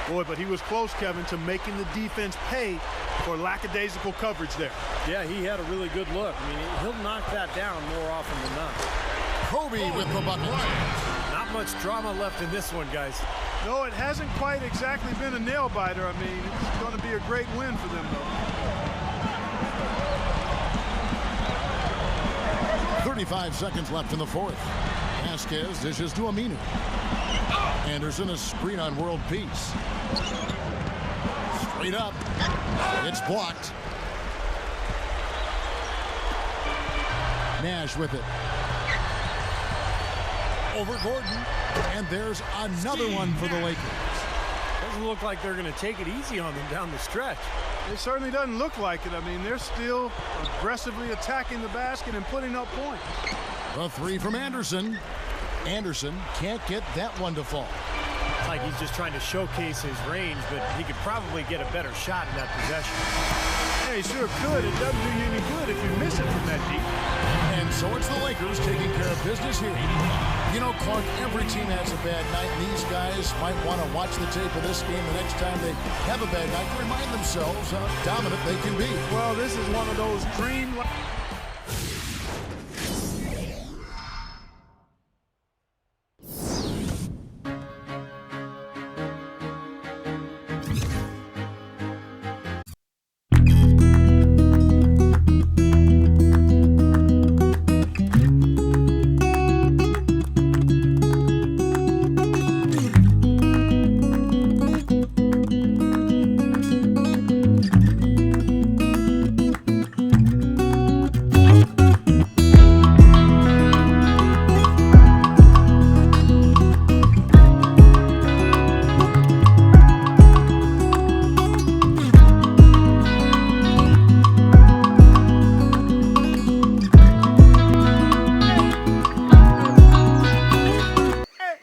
S3: Boy, but he was close, Kevin, to making the defense pay for lackadaisical coverage there.
S2: Yeah, he had a really good look. I mean, he'll knock that down more often than not.
S1: Kobe with the bucket.
S2: Not much drama left in this one, guys.
S3: No, it hasn't quite exactly been a nail-biter. I mean, it's going to be a great win for them, though.
S1: 35 seconds left in the fourth. Vasquez dishes to Aminu. Anderson a screen on world peace. Straight up. It's blocked. Nash with it. Over Gordon. And there's another one for the Lakers.
S2: Doesn't look like they're going to take it easy on them down the stretch.
S3: It certainly doesn't look like it. I mean, they're still aggressively attacking the basket and putting up points.
S1: A three from Anderson. Anderson can't get that one to fall.
S2: It's like he's just trying to showcase his range, but he could probably get a better shot in that possession.
S3: Yeah, he sure could. It doesn't do you any good if you miss it from that deep.
S1: And so it's the Lakers taking care of business here. You know, Clark, every team has a bad night, and these guys might want to watch the tape of this game the next time they have a bad night to remind themselves how dominant they can be.
S3: Well, this is one of those dream